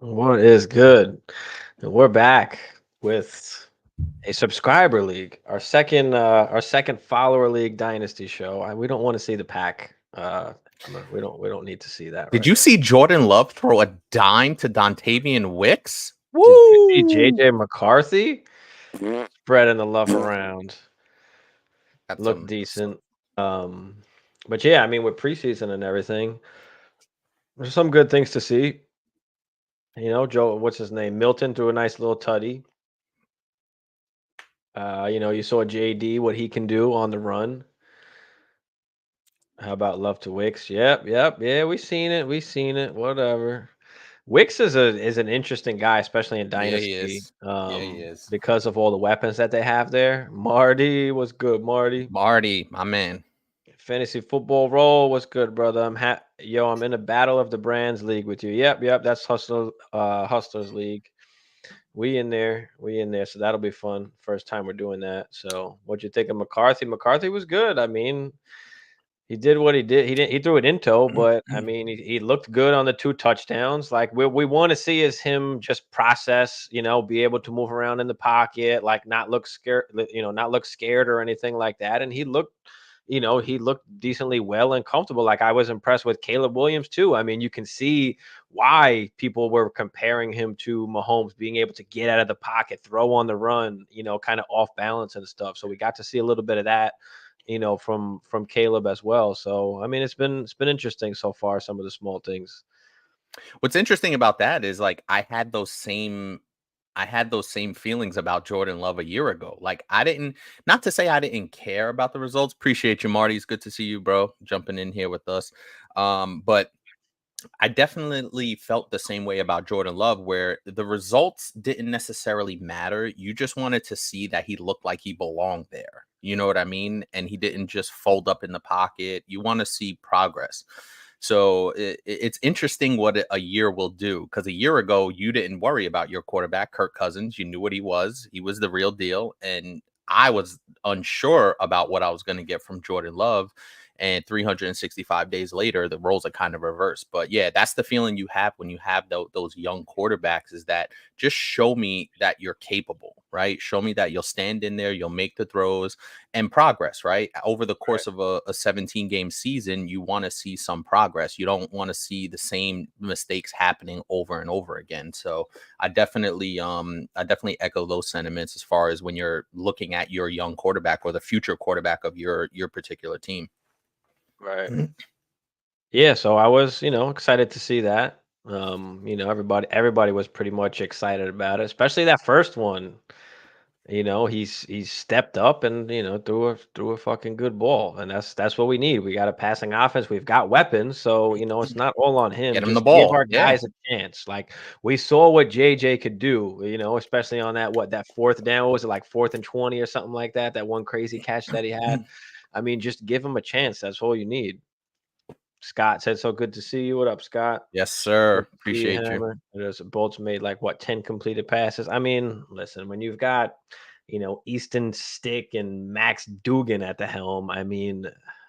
What is good? We're back with a subscriber league, our second follower league dynasty show. We don't want to see the pack. We don't need to see that Did right you now. see Jordan Love throw a dime to Dontavian Wicks? Did you see Woo! JJ McCarthy spreading the love around? That's Looked decent. But yeah, I mean with preseason and everything, there's some good things to see. Joe, what's his name? Milton threw a nice little tutty. You saw JD what he can do on the run. How about Love to Wicks? Yep, yep, yeah, we seen it. We seen it. Whatever. Wicks is an interesting guy, especially in Yeah, he Dynasty, is. Yeah, he is. because of all the weapons that they have there. Marty was good. Marty, Marty, my man. fantasy football role was good, brother. I'm in a battle of the brands league with you. Yep, yep, that's Hustlers League. We in there. We in there. So that'll be fun. First time we're doing that. So what'd you think of McCarthy? McCarthy was good. I mean, he did what he did. He threw it in tow, but I mean, he looked good on the 2 touchdowns. Like we want to see is him just process, be able to move around in the pocket, like not look scared, not look scared or anything like that. And he looked decently well and comfortable. Like I was impressed with Caleb Williams too. I mean, you can see why people were comparing him to Mahomes, being able to get out of the pocket, throw on the run, kind of off balance and stuff. So we got to see a little bit of that from Caleb as well. So I mean, it's been interesting so far. Some of the small things. What's interesting about that is like I had those same feelings about Jordan Love a year ago. Like I didn't, not to say I didn't care about the results. Appreciate you, Marty. It's good to see you, bro, jumping in here with us. But I definitely felt the same way about Jordan Love, where the results didn't necessarily matter. You just wanted to see that he looked like he belonged there. You know what I mean? And he didn't just fold up in the pocket. You want to see progress. So it's interesting what a year will do, because a year ago you didn't worry about your quarterback, Kirk Cousins. You knew what he was. He was the real deal. And I was unsure about what I was going to get from Jordan Love. And 365 days later, the roles are kind of reversed. But yeah, that's the feeling you have when you have those young quarterbacks, is that just show me that you're capable, right? Show me that you'll stand in there, you'll make the throws and progress, right? Over the Right. course of a 17 game season, you want to see some progress. You don't want to see the same mistakes happening over and over again. So I definitely echo those sentiments as far as when you're looking at your young quarterback or the future quarterback of your particular team. Right. Yeah. So I was, excited to see that. Everybody was pretty much excited about it, especially that first one. He's stepped up and threw a fucking good ball, and that's what we need. We got a passing offense. We've got weapons, so it's not all on him. Get him the Just give ball. our Yeah. guys a chance. Like we saw what JJ could do. Especially on that fourth down, what was it, like 4th and 20 or something like that? That one crazy catch that he had. I mean, just give him a chance. That's all you need. Scott said, "So good to see you." What up, Scott? Yes, Good sir. to see you, Appreciate you. Hammer. There's Bolts made like what 10 completed passes. I mean, listen, when you've got Easton Stick and Max Dugan at the helm, I mean,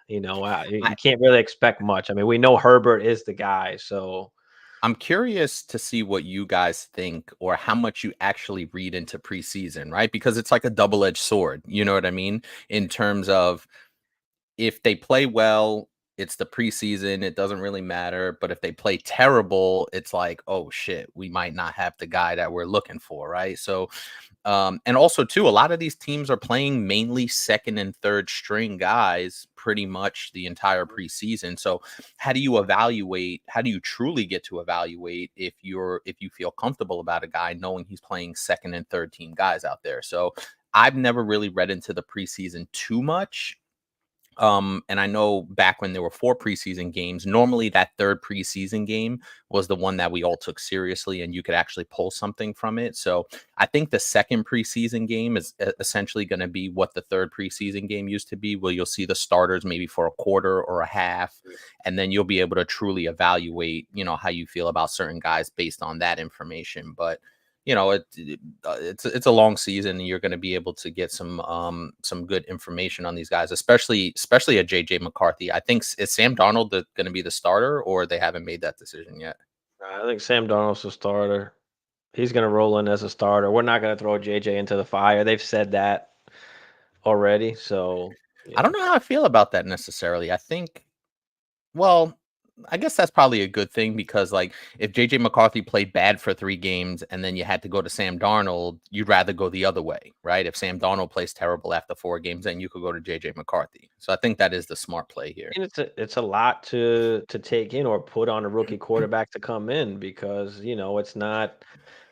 you I, can't really expect much. I mean, we know Herbert is the guy, so I'm curious to see what you guys think, or how much you actually read into preseason, right? Because it's like a double-edged sword. You know what I mean? In terms of, if they play well, it's the preseason, it doesn't really matter. But if they play terrible, it's like, oh shit, we might not have the guy that we're looking for, right? So, and also too, a lot of these teams are playing mainly second and third string guys pretty much the entire preseason. So how do you truly get to evaluate if you feel comfortable about a guy knowing he's playing second and third team guys out there? So I've never really read into the preseason too much. And I know back when there were 4 preseason games, normally that third preseason game was the one that we all took seriously and you could actually pull something from it. So I think the second preseason game is essentially going to be what the third preseason game used to be, where you'll see the starters maybe for a quarter or a half, and then you'll be able to truly evaluate, how you feel about certain guys based on that information. But it's a long season, and you're going to be able to get some good information on these guys, especially a JJ McCarthy. I think is Sam Darnold going to be the starter, or they haven't made that decision yet. I think Sam Darnold's the starter. He's going to roll in as a starter. We're not going to throw JJ into the fire. They've said that already. So, I don't know how I feel about that necessarily. I think, well, I guess that's probably a good thing because, like, if JJ McCarthy played bad for 3 games and then you had to go to Sam Darnold, you'd rather go the other way, right? If Sam Darnold plays terrible after 4 games, then you could go to JJ McCarthy. So I think that is the smart play here. and it's a lot to take in or put on a rookie quarterback to come in because it's not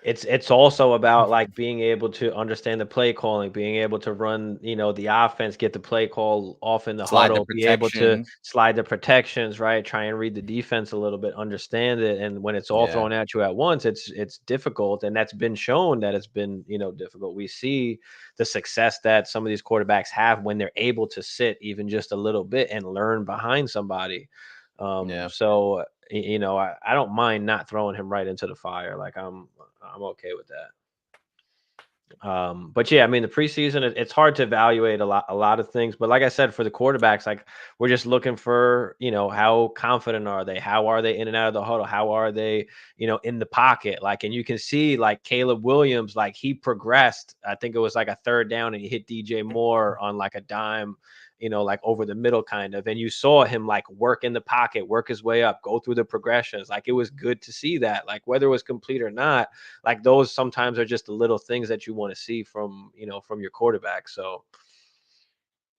it's also about like being able to understand the play calling, being able to run the offense, get the play call off in the Slide the huddle, be able to protection. slide the protections, right? Try and read the defense a little bit, understand it, and when it's all Yeah. thrown at you at once, it's difficult, and that's been shown that it's been difficult. We see the success that some of these quarterbacks have when they're able to sit even just a little bit and learn behind somebody. Yeah. So I don't mind not throwing him right into the fire. Like I'm okay with that. But yeah, I mean the preseason, it's hard to evaluate a lot of things. But like I said, for the quarterbacks, like we're just looking for how confident are they? How are they in and out of the huddle? How are they in the pocket? Like, and you can see like Caleb Williams, like he progressed. I think it was like a third down and he hit DJ Moore on like a dime. Like over the middle kind of, and you saw him like work in the pocket, work his way up, go through the progressions. Like it was good to see that, like whether it was complete or not, like those sometimes are just the little things that you want to see from your quarterback. So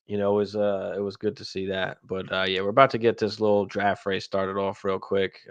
it was good to see that. But yeah, we're about to get this little draft race started off real quick.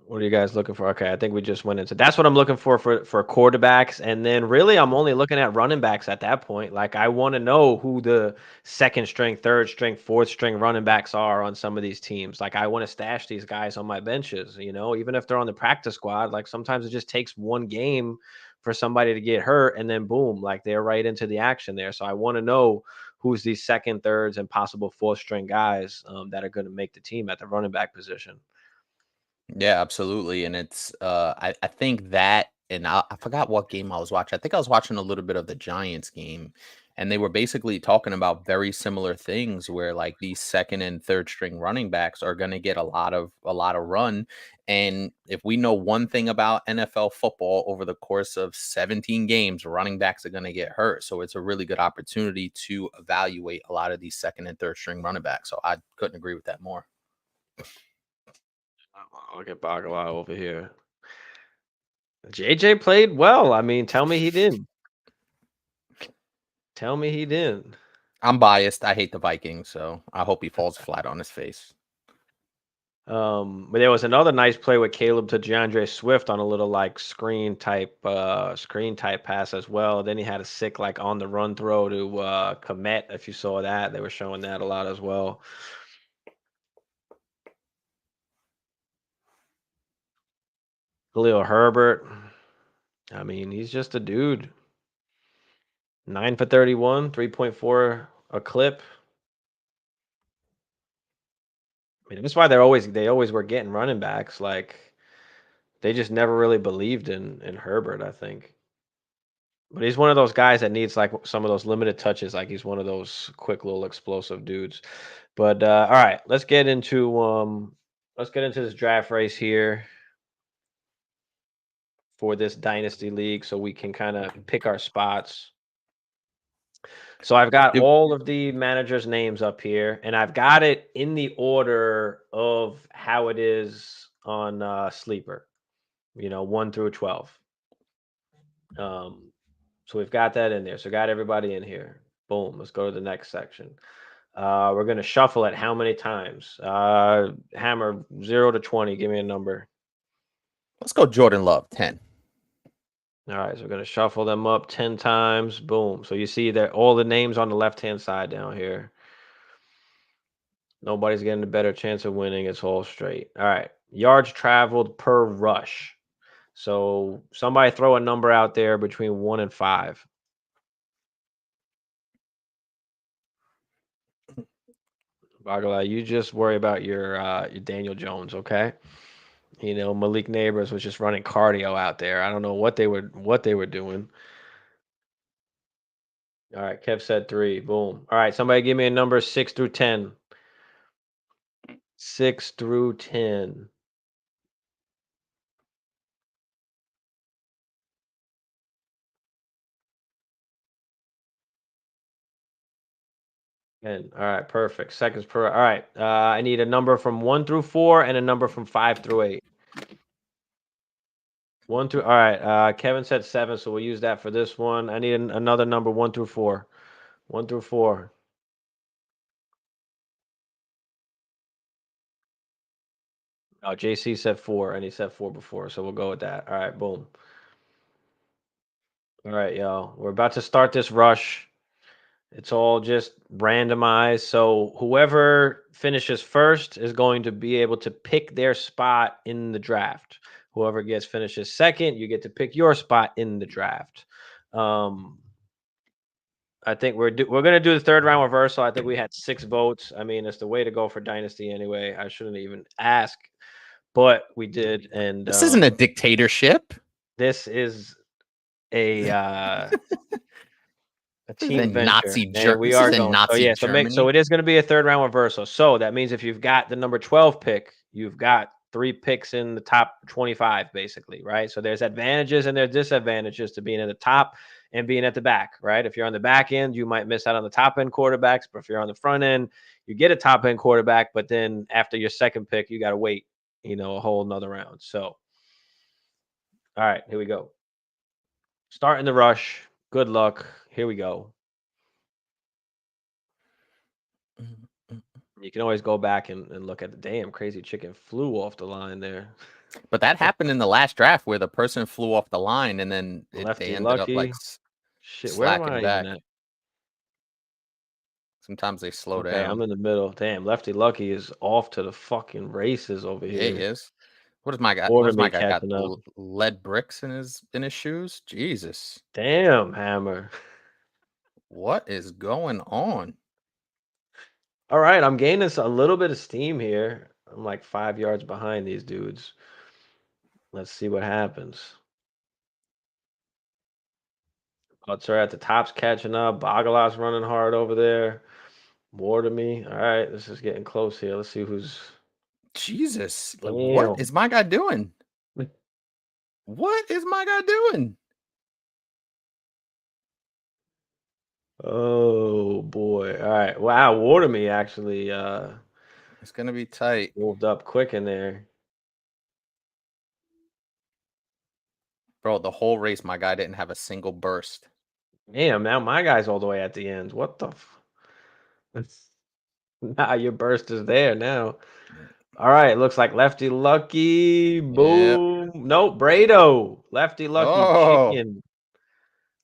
What are you guys looking for? Okay, I think we just went into that's what I'm looking for quarterbacks, and then really I'm only looking at running backs at that point. Like I want to know who the second string, third string, fourth string running backs are on some of these teams. Like I want to stash these guys on my benches, even if they're on the practice squad. Like sometimes it just takes one game for somebody to get hurt, and then boom, like they're right into the action there. So I want to know who's these second, thirds, and possible fourth string guys that are going to make the team at the running back position. Yeah, absolutely. And it's I think that, and I forgot what game I was watching. I think I was watching a little bit of the Giants game, and they were basically talking about very similar things where like these second and third string running backs are going to get a lot of run. And if we know one thing about NFL football, over the course of 17 games, running backs are going to get hurt. So it's a really good opportunity to evaluate a lot of these second and third string running backs. So I couldn't agree with that more. I'll get Bagala over here. JJ played well. I mean, tell me he didn't. Tell me he didn't. I'm biased. I hate the Vikings, so I hope he falls flat on his face. But there was another nice play with Caleb to DeAndre Swift on a little like screen type pass as well. Then he had a sick like on the run throw to Komet. If you saw that, they were showing that a lot as well. Khalil Herbert. I mean, he's just a dude. 9 for 31, 3.4 a clip. I mean, that's why they always were getting running backs. Like they just never really believed in Herbert, I think. But he's one of those guys that needs like some of those limited touches. Like he's one of those quick little explosive dudes. But all right, let's get into this draft race here for this dynasty league so we can kind of pick our spots. So I've got Yep. all of the managers' names up here, and I've got it in the order of how it is on Sleeper, 1 through 12. Um, So we've got that in there. So got everybody in here. Boom. Let's go to the next section. We're gonna shuffle it how many times? Hammer 0 to 20. Give me a number. Let's go Jordan Love, 10. All right, so we're gonna shuffle them up 10 times. Boom. So you see that all the names on the left-hand side down here. Nobody's getting a better chance of winning. It's all straight. All right. Yards traveled per rush. So somebody throw a number out there between 1 and 5. Bagala, you just worry about your Daniel Jones, okay? You know, Malik Neighbors was just running cardio out there. I don't know what they were doing. All right, Kev said 3. Boom. All right, somebody give me a number 6 through 10. 6 through 10. And all right, perfect. Seconds per. All right, I need a number from 1 through 4 and a number from 5 through 8. 1 through. All right, Kevin said 7, so we'll use that for this one. I need another number 1 through 4. 1 through 4. Oh, JC said 4, and he said 4 before, so we'll go with that. All right, boom. All right, y'all. We're about to start this rush. It's all just randomized. So whoever finishes first is going to be able to pick their spot in the draft. Whoever finishes second, you get to pick your spot in the draft. I think we're going to do the third round reversal. I think we had 6 votes. I mean, it's the way to go for Dynasty anyway. I shouldn't even ask, but we did. And This isn't a dictatorship. This is a team venture, Nazi and we are going. Nazi So it is going to be a third round reversal. So that means if you've got the number 12 pick, you've got 3 picks in the top 25, basically, right? So there's advantages and there's disadvantages to being in the top and being at the back, right? If you're on the back end, you might miss out on the top end quarterbacks, but if you're on the front end, you get a top end quarterback, but then after your second pick, you got to wait, a whole nother round. So, all right, here we go. Starting the rush. Good luck. Here we go. You can always go back and look at the damn crazy chicken flew off the line there. But that happened in the last draft where the person flew off the line and then they ended up like shit. Where am I back. even at? Sometimes they slow Okay, down. I'm in the middle. Damn, Lefty Lucky is off to the fucking races over here. Yeah, he is. What does my guy? Order What does my me guy got? catching up. Lead bricks in his shoes? Jesus. Damn, Hammer. What is going on? All right, I'm gaining a little bit of steam here. I'm like 5 yards behind these dudes. Let's see what happens. Butts are at the top's catching up. Bagala's running hard over there. More to me. All right, this is getting close here. Let's see who's. Jesus. Like, Damn. what is my guy doing? What is my guy doing? Oh boy. All right. Wow, Water Me actually It's gonna be tight. moved up quick in there. Bro, the whole race, my guy didn't have a single burst. Damn, now my guy's all the way at the end. What the Nah, your burst is there now. All right, looks like Lefty Lucky. Boom. Yep. Nope, Brado. Lefty Lucky chicken.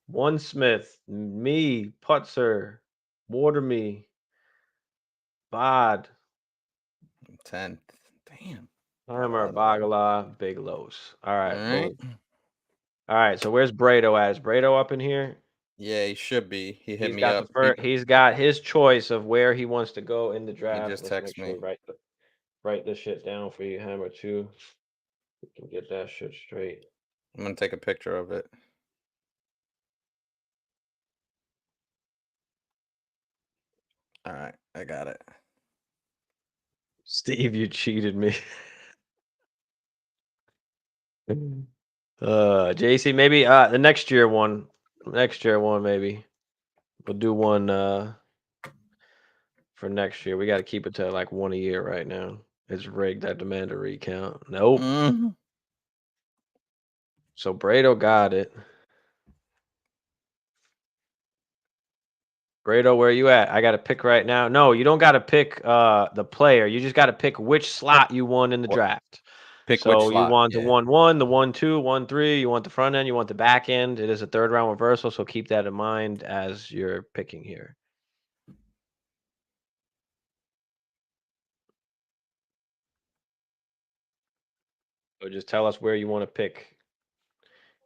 One Smith. Me, Putzer. Water Me. Bod. 10th. Damn. Hammer, Bagala, Big Los. All right, boom. All right, so where's Brado at? Is Brado up in here? Yeah, he should be. He hit me up. He's got his choice of where he wants to go in the draft. He just texted me. Write this shit down for you, Hammer, too. We can get that shit straight. I'm going to take a picture of it. All right, I got it. Steve, you cheated me. JC, maybe the next year one. Maybe. We'll do one for next year. We got to keep it to like one a year right now. It's rigged. I demand a recount. Nope. Mm-hmm. So Brado got it. Brado, where you at? I got to pick right now. No, you don't got to pick the player. You just got to pick which slot you want in the What? draft. Pick which So you slot? want the Yeah. 1-1, the 1-2, 1-3. You want the front end. You want the back end. It is a third round reversal, so keep that in mind as you're picking here. So just tell us where you want to pick.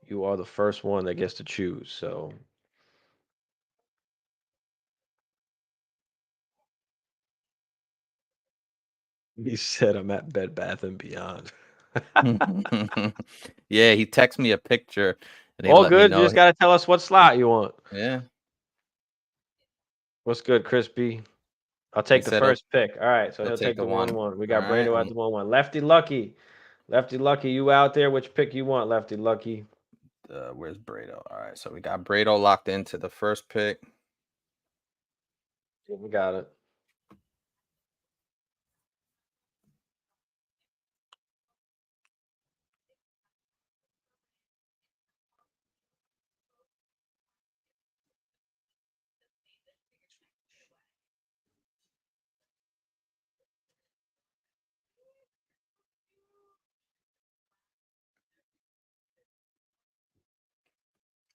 You are the first one that gets to choose. So he said I'm at Bed Bath and Beyond. Yeah, he texted me a picture and he All let me good. You know. just got to tell us what slot you want. Yeah, What's good, Crispy? I'll he take the said he'll, first pick. All right, so he'll he'll take take the the one. 1-1. We All got right. Brado at the 1-1. Lefty Lucky. Lefty Lucky, you out there? Which pick you want, Lefty Lucky? Where's Brado? All right, so we got Brado locked into the first pick. Yeah, we got it.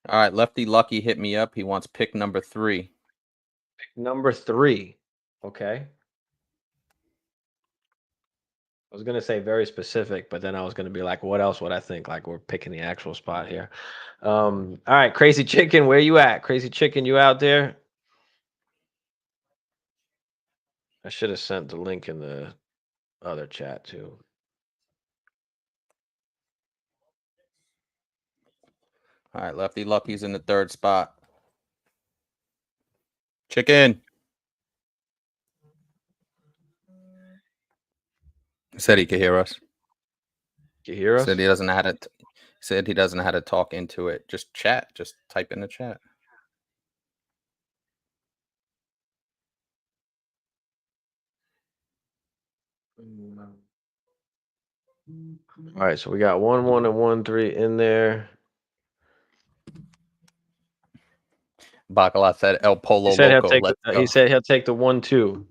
All right, Lefty Lucky hit me up. He wants pick number 3. Pick number 3. Okay. I was gonna say very specific, but then I was gonna be like, what else would I think? Like we're picking the actual spot here. All right, Crazy Chicken, where you at? Crazy Chicken, you out there? I should have sent the link in the other chat too. All right, Lefty Lucky's in the third spot. Chicken. He said he could hear us. You hear us? Said he doesn't know how to. Said he doesn't know how to talk into it. Just chat. Just type in the chat. All right, so we got 1-1 and 1-3 in there. Bacala said El Polo He said he'll Loco. take. Let's He go. said he'll take the 1-2.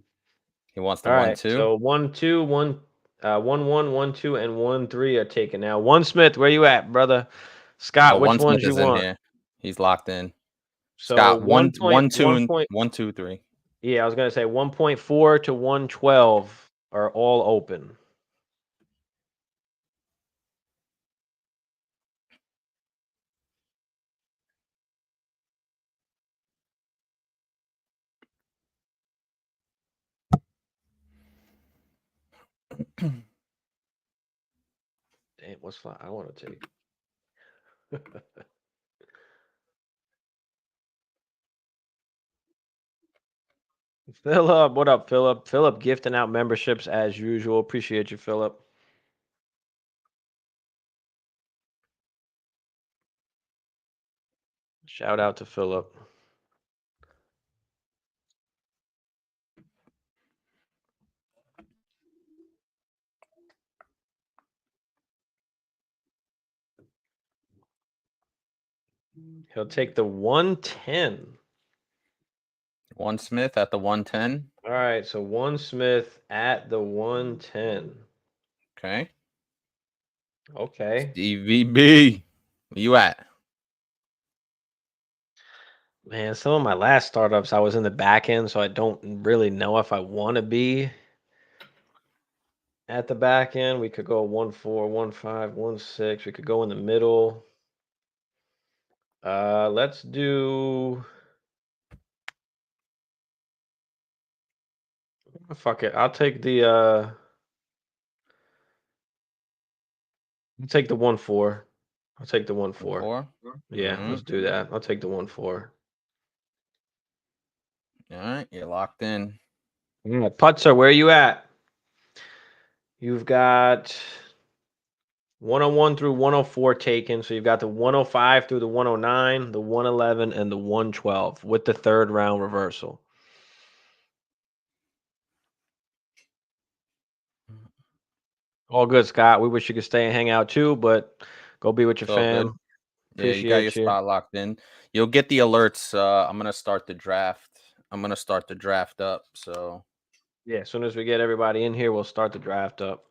He wants the All right, 1-2. so 1-2, 1-1, 1-2, and 1-3 are taken now. One Smith, where you at, brother? Scott, which One ones Smith you is in want? here. He's locked in. So Scott, 1 point, 1 1, point. 1, 2, 3. Yeah, I was gonna say 1.4 to 112 are all open. Damn, what's fly? I want to take. Philip, what up, Philip? Philip gifting out memberships as usual. Appreciate you, Philip. Shout out to Philip. He'll take the 110. One Smith at the 110. All right, so one Smith at the 110. Okay. Okay. Stevie B. Where you at? Man, some of my last startups, I was in the back end, so I don't really know if I want to be at the back end. We could go 1-4, 1-5, 1-6. We could go in the middle. Let's do. Fuck it. I'll take the. I'll take the 1-4. I'll take the 1-4. 4. Yeah, let's do that. I'll take the 1-4. All right, you're locked in. Putzer, where are you at? You've got 101 through 104 taken. So you've got the 105 through the 109, the 111, and the 112 with the third round reversal. All good, Scott. We wish you could stay and hang out too, but go be with your It's all good. fam. Yeah, you got your Appreciate you. spot locked in. You'll get the alerts. I'm gonna start the draft. I'm gonna start the draft up. So Yeah, as soon as we get everybody in here, we'll start the draft up.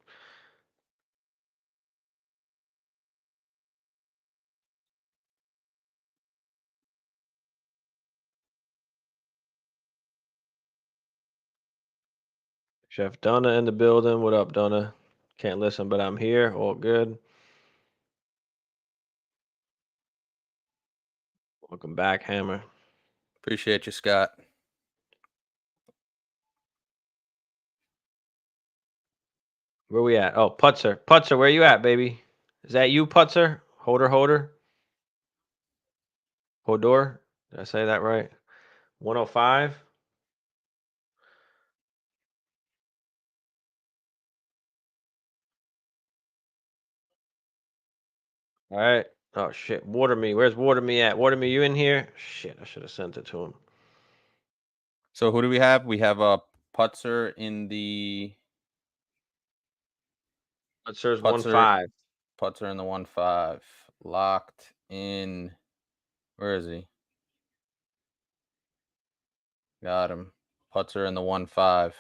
Chef Donna in the building. What up, Donna? Can't listen, but I'm here. All good. Welcome back, Hammer. appreciate you, Scott. Where we at? Oh, Putzer. Putzer, where you at, baby? Is that you, Putzer? Holder? Hodor? Did I say that right? 105? All right. Oh, shit. Water me. Where's Water me at? Water me, you in here? Shit, I should have sent it to him. So who do we have? We have a Putzer in the Putzer's Putzer 1-5. Putzer in the 1-5. Locked in. Where is he? Got him. Putzer in the 1-5.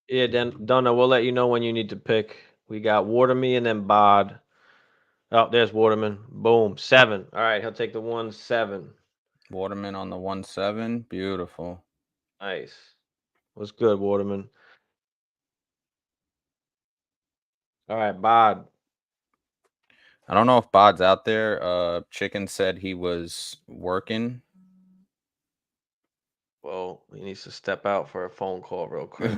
Yeah, then Donna, we'll let you know when you need to pick. We got Waterme and then Bod. Oh, there's Waterman. Boom. 7. All right, he'll take the 1-7. Waterman on the 1-7. Beautiful. Nice. What's good, Waterman? All right, Bod. I don't know if Bod's out there. Chicken said he was working. Well, he needs to step out for a phone call real quick.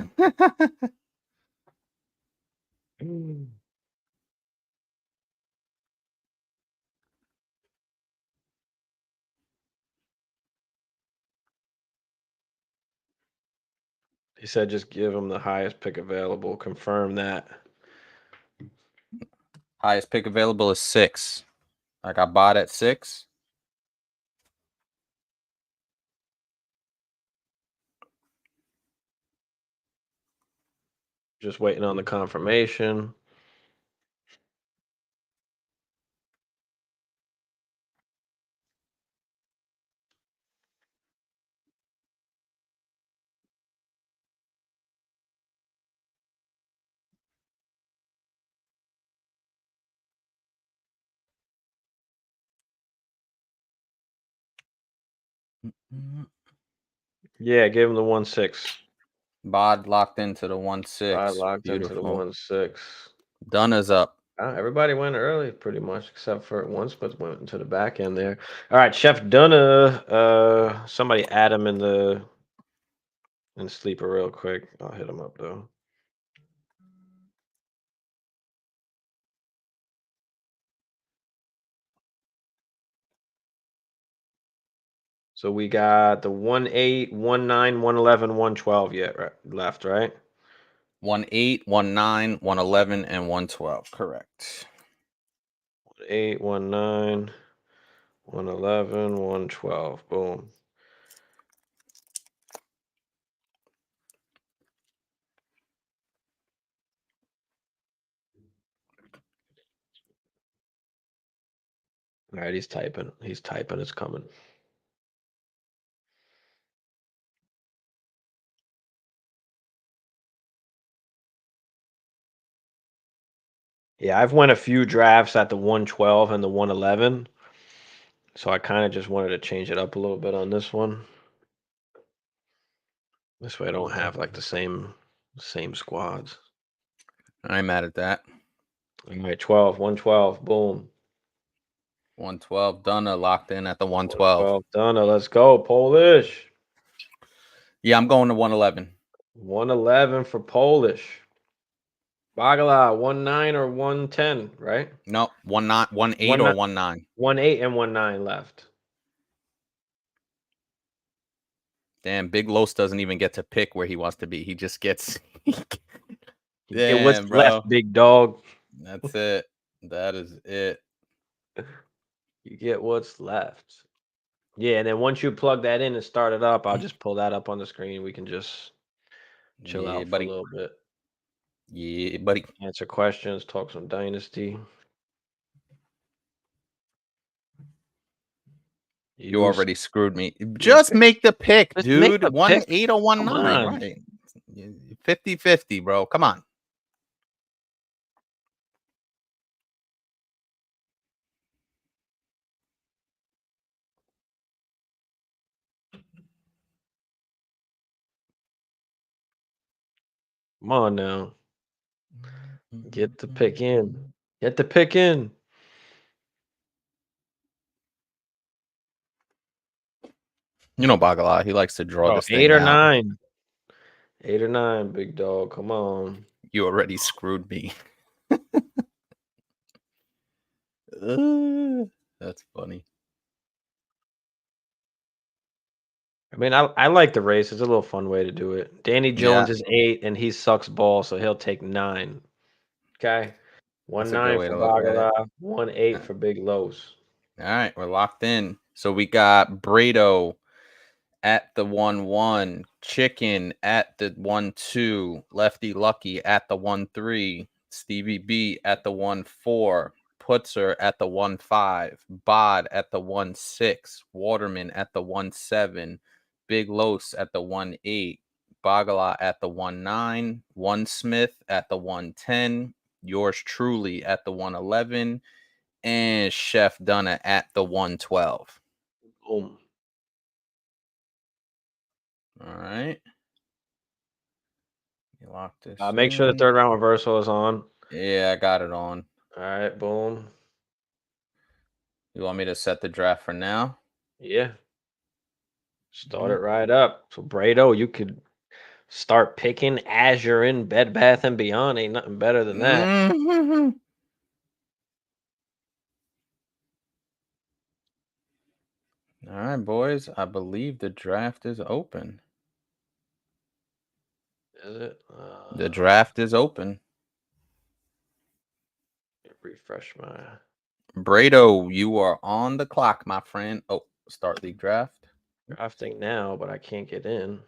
He said just give him the highest pick available. Confirm that. Highest pick available is 6. I got Bod at 6. Just waiting on the confirmation. Yeah, give him the 1-6. Bod locked into the 1-6. Locked into the Beautiful. 1-6. Donna's up. Everybody went early, pretty much, except for one split went into the back end there. All right, Chef Donna. Somebody add him in the sleeper real quick. I'll hit him up though. So we got the 1-8, 1-9, 1-11, 1-12 yet left, right? 1-8, 1-9, 1-11, and 1-12. Correct. 1-8, 1-9, 1-11, 1-12. Boom. All right, he's typing. He's typing. It's coming. Yeah, I've won a few drafts at the 1-12 and the 1-11. So I kind of just wanted to change it up a little bit on this one. This way I don't have like the same squads. I ain't mad at that. All right, 1-12, boom. 1-12. Donna locked in at the 1-12. Done. Let's go, Polish. Yeah, I'm going to 1-11. 1-11 for Polish. Bagala, 1-9 or 1-10, right? No, 1-9, 1-8 or 1-9. 1-8 and 1-9 left. Damn, Big Los doesn't even get to pick where he wants to be. He just gets. Damn, what's Damn, bro. left, big dog? That's it. That is it. You get what's left. Yeah, and then once you plug that in and start it up, I'll just pull that up on the screen. We can just chill Yeah, out for a buddy. little bit, Yeah, buddy. answer questions, talk some Dynasty. You Use already screwed me. use Just make the pick, just make dude. the One pick. eight or one Come nine, on. right? 50-50, bro. Come on. Come on now. Get the pick in. Get the pick in. You know Bagala, he likes to draw Bro, this 8 thing or out. 9. 8 or 9, big dog. Come on. You already screwed me. That's funny. I mean, I like the race. It's a little fun way to do it. Danny Yeah, Jones is 8, and he sucks ball, so he'll take 9. Okay? that's One a good 9 way for to look at it. Bagala, 1 8 for Big Los. All right, we're locked in. So we got Brado at the 1-1, Chicken at the 1-2, Lefty Lucky at the 1-3, Stevie B at the 1-4, Putzer at the 1-5, Bod at the 1-6, Waterman at the 1-7, Big Los at the 1-8, Bagala at the 1-9, One Smith at the 1-10, yours truly at the 1-11, and Chef Dunna at the 1-12. Boom. All right. You lock this Make sure the in. third round reversal is on. Yeah, I got it on. All right, boom. You want me to set the draft for now? Yeah. Start it All right up. So, Brado, you could start picking as you're in Bed Bath and Beyond. Ain't nothing better than that. right. All right, boys. I believe the draft is open. Is it? The draft is open. Refresh my Brado, you are on the clock, my friend. Oh, start league draft. drafting now, but I can't get in.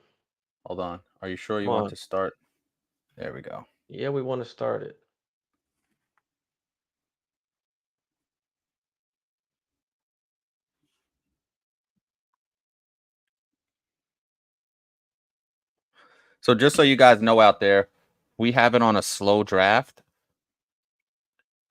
Hold on. Are you sure Come you want on. to start? There we go. Yeah, we want to start it. So just so you guys know out there, we have it on a slow draft.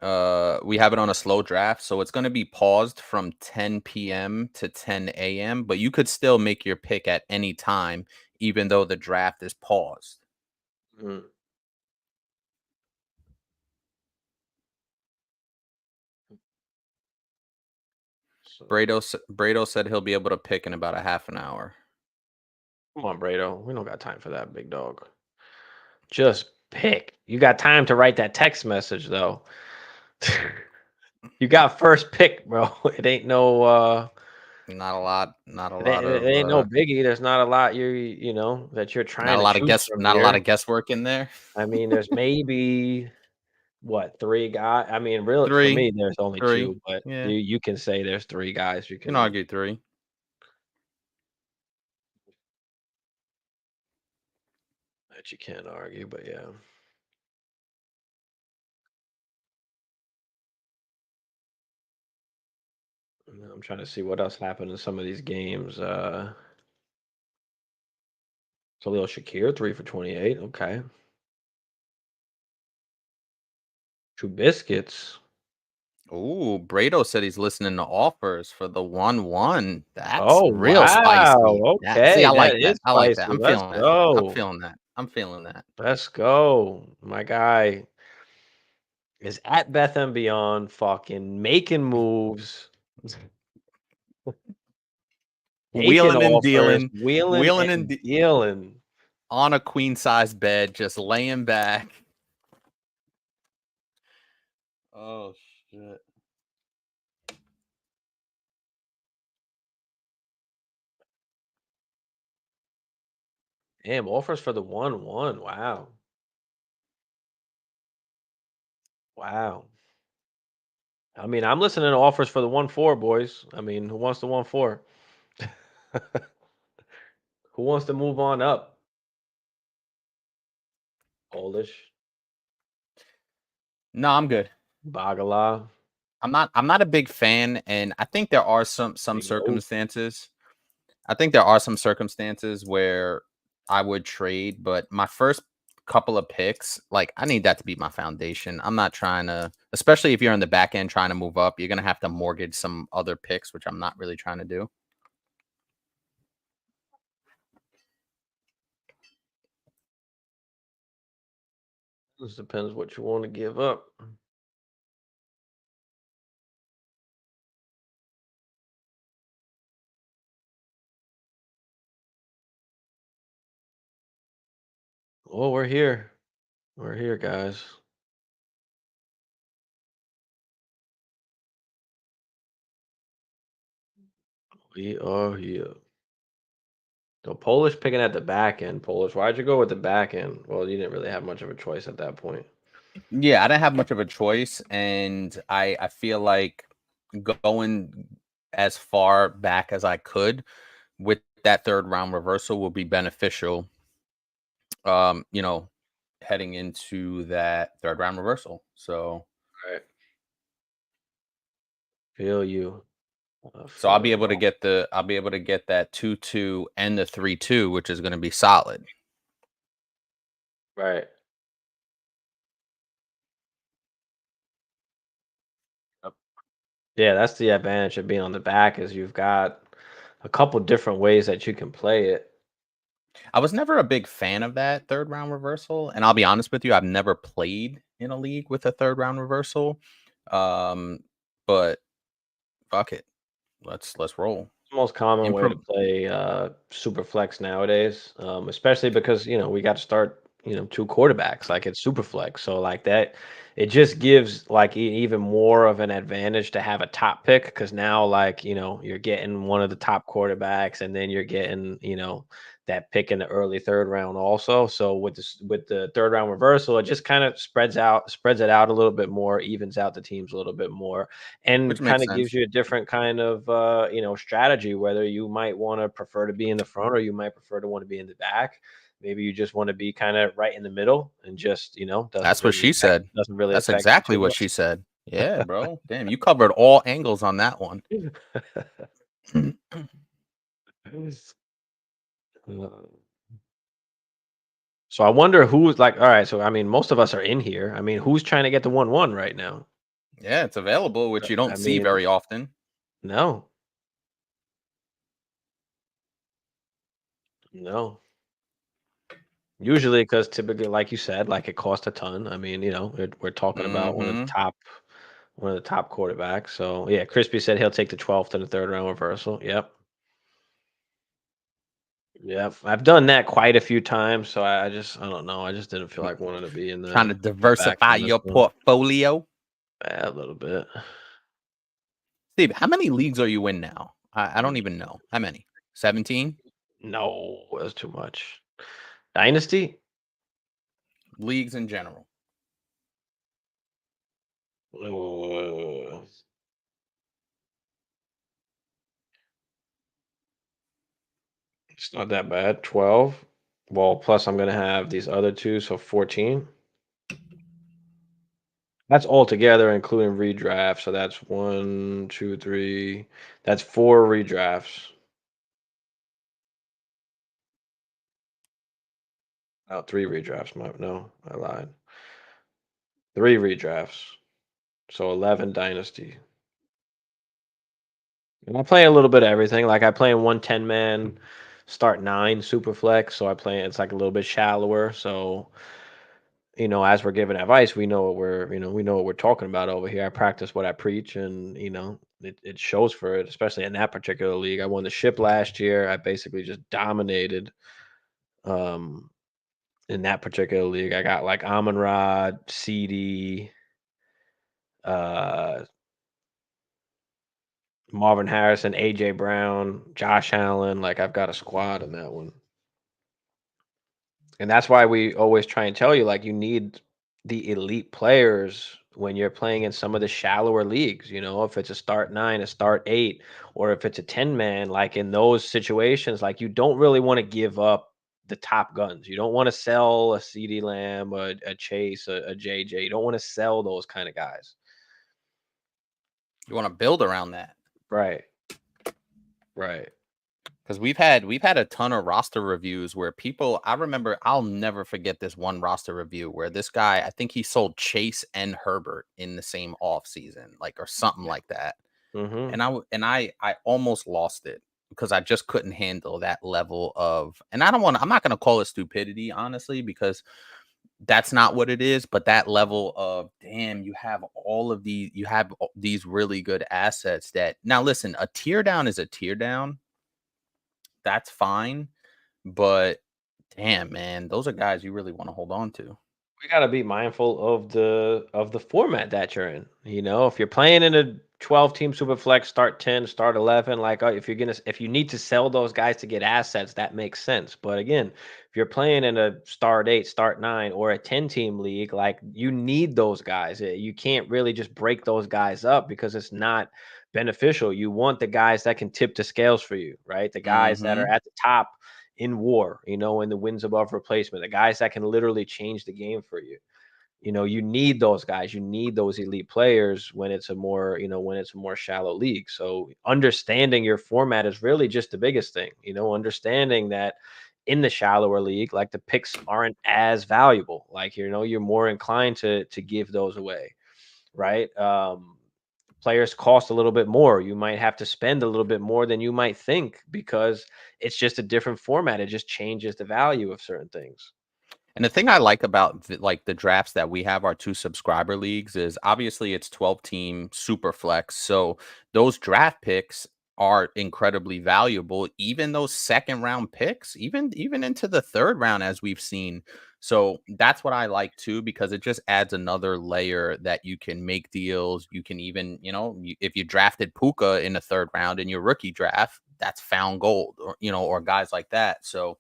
We have it on a slow draft, so it's going to be paused from 10 p.m. to 10 a.m., but you could still make your pick at any time, even though the draft is paused. Mm. So, Brado said he'll be able to pick in about a half an hour. come on, Brado. We don't got time for that, big dog. Just pick. You got time to write that text message, though. You got first pick, bro. It ain't no Not a lot. Not a it ain't, lot it of. ain't no biggie. There's not a lot you know that you're Not trying a to lot of choose guess. from Not a lot here. of guesswork in there. I mean, there's maybe what 3 guys. I mean, really for Three. me, there's only 3. 2, but Yeah. you can say there's 3 guys you Can can argue 3. that you can't argue, but yeah. I'm trying to see what else happened in some of these games. Khalil Shakir, 3 for 28. Okay. Trubiscuits. Ooh, Brado said he's listening to offers for the 1-1. That's Oh, real wow. spicy. See, Okay, I that like is that. I like that. spicy. I'm Let's feeling that. I'm go. feeling that. I'm feeling that. Let's go. My guy is at Beth and Beyond, fucking making moves, taking Wheeling and offers, dealing, wheeling wheeling and and dealing. on a queen size bed, just laying back. Oh shit. Damn, offers for the 1-1. Wow. Wow. I mean, I'm listening to offers for the 1-4, boys. I mean, who wants the 1-4? Who wants to move on up? Polish, No, I'm good. Bagala, I'm not a big fan, and I think there are some yo. circumstances. I think there are some circumstances where I would trade, but my first couple of picks, like I need that to be my foundation. I'm not trying to, especially if you're in the back end trying to move up, you're gonna have to mortgage some other picks, which I'm not really trying to do. This depends what you want to give up. Oh, we're here. We're here, guys. We are here. So Polish picking at the back end. Polish, why'd you go with the back end? Well, you didn't really have much of a choice at that point. Yeah, I didn't have much of a choice, and I feel like going as far back as I could with that third round reversal will be beneficial. You know, heading into that third round reversal. So Right. Feel you. I so I'll feel be you. able to get that 2-2 and the 3-2, which is going to be solid. Right. Yep. Yeah, that's the advantage of being on the back is you've got a couple different ways that you can play it. I was never a big fan of that third round reversal, and I'll be honest with you, I've never played in a league with a third round reversal. Um, but fuck it, let's roll. Most common way to Improve, play super flex nowadays, especially because we got to start two quarterbacks like it's super flex. So like that, it just gives like even more of an advantage to have a top pick because now like you're getting one of the top quarterbacks and then you're getting that pick in the early third round also. So with the third round reversal, it just kind of spreads it out a little bit more, evens out the teams a little bit more which and kind makes of gives sense. you a different kind of strategy whether you might want to prefer to be in the front or you might prefer to want to be in the back. Maybe you just want to be kind of right in the middle and just That's what she said. doesn't really That's affect you exactly too what much. she said. Yeah, bro. Damn, you covered all angles on that one. So I wonder who's like, all right, so I mean most of us are in here. I mean, who's trying to get the 1-1 right now? Yeah, it's available, which you I don't see mean, very often. no. No. Usually, because typically, like you said, like it costs a ton. I mean, we're talking about Hmm. one of the top quarterbacks. So yeah, Crispy said he'll take the 12th in the third round reversal. Yep, yep. I've done that quite a few times. So I don't know. I just didn't feel like wanting to be in Trying to the back diversify on this your one. portfolio. A little bit. Steve, how many leagues are you in now? I don't even know. How many? 17 No, that's too much. Dynasty? leagues in general. Uh, it's not that bad. 12. Well, plus I'm gonna have these other two, so 14. That's all together, including redraft. So that's one, two, three. That's four redrafts. Oh, three redrafts. No, I lied. Three redrafts. So 11 dynasty. And I play a little bit of everything. Like I play in 110-man, start nine super flex. So I play it's like a little bit shallower. So as we're giving advice, we know what we're talking about over here. I practice what I preach, and it shows for it, especially in that particular league. I won the ship last year. I basically just dominated um, in that particular league. I got like Amon Rod, CD, uh, Marvin Harrison, AJ Brown, Josh Allen. Like I've got a squad in that one. And that's why we always try and tell you, like, you need the elite players when you're playing in some of the shallower leagues, if it's a start 9, a start 8, or if it's a 10-man, like in those situations, like you don't really want to give up the top guns. You don't want to sell a CD Lamb, a Chase, a JJ. You don't want to sell those kind of guys. You want to build around that. Right. Right. Because we've had a ton of roster reviews where I remember, I'll never forget this one roster review where this guy, I think he sold Chase and Herbert in the same off season, like, or something like that. Mm-hmm. And I almost lost it because I just couldn't handle that level of, and I'm not going to call it stupidity, honestly, because that's not what it is, but that level of, damn, you have these really good assets that, now listen, a tear down is a tear down. That's fine. But damn, man, those are guys you really want to hold on to. We gotta be mindful of the format that you're in. If you're playing in a 12-team super flex, start 10, start 11, like if you need to sell those guys to get assets, that makes sense. But again, if you're playing in a start 8, start 9, or a 10-team league, like you need those guys. You can't really just break those guys up because it's not beneficial. You want the guys that can tip the scales for you, right? The guys that are Mm-hmm. at the top in war, in the wins above replacement, the guys that can literally change the game for you. You need those guys. You need those elite players when it's a more shallow league. So understanding your format is really just the biggest thing. Understanding that in the shallower league, like the picks aren't as valuable. Like you're more inclined to give those away, right? Players cost a little bit more. You might have to spend a little bit more than you might think because it's just a different format. It just changes the value of certain things. And the thing I like about the drafts that we have, our 2 subscriber leagues, is obviously it's 12-team super flex. So those draft picks are incredibly valuable, even those second round picks, even into the third round, as we've seen. So that's what I like too, because it just adds another layer that you can make deals. You can even, if you drafted Puka in the third round in your rookie draft, that's found gold, or guys like that. So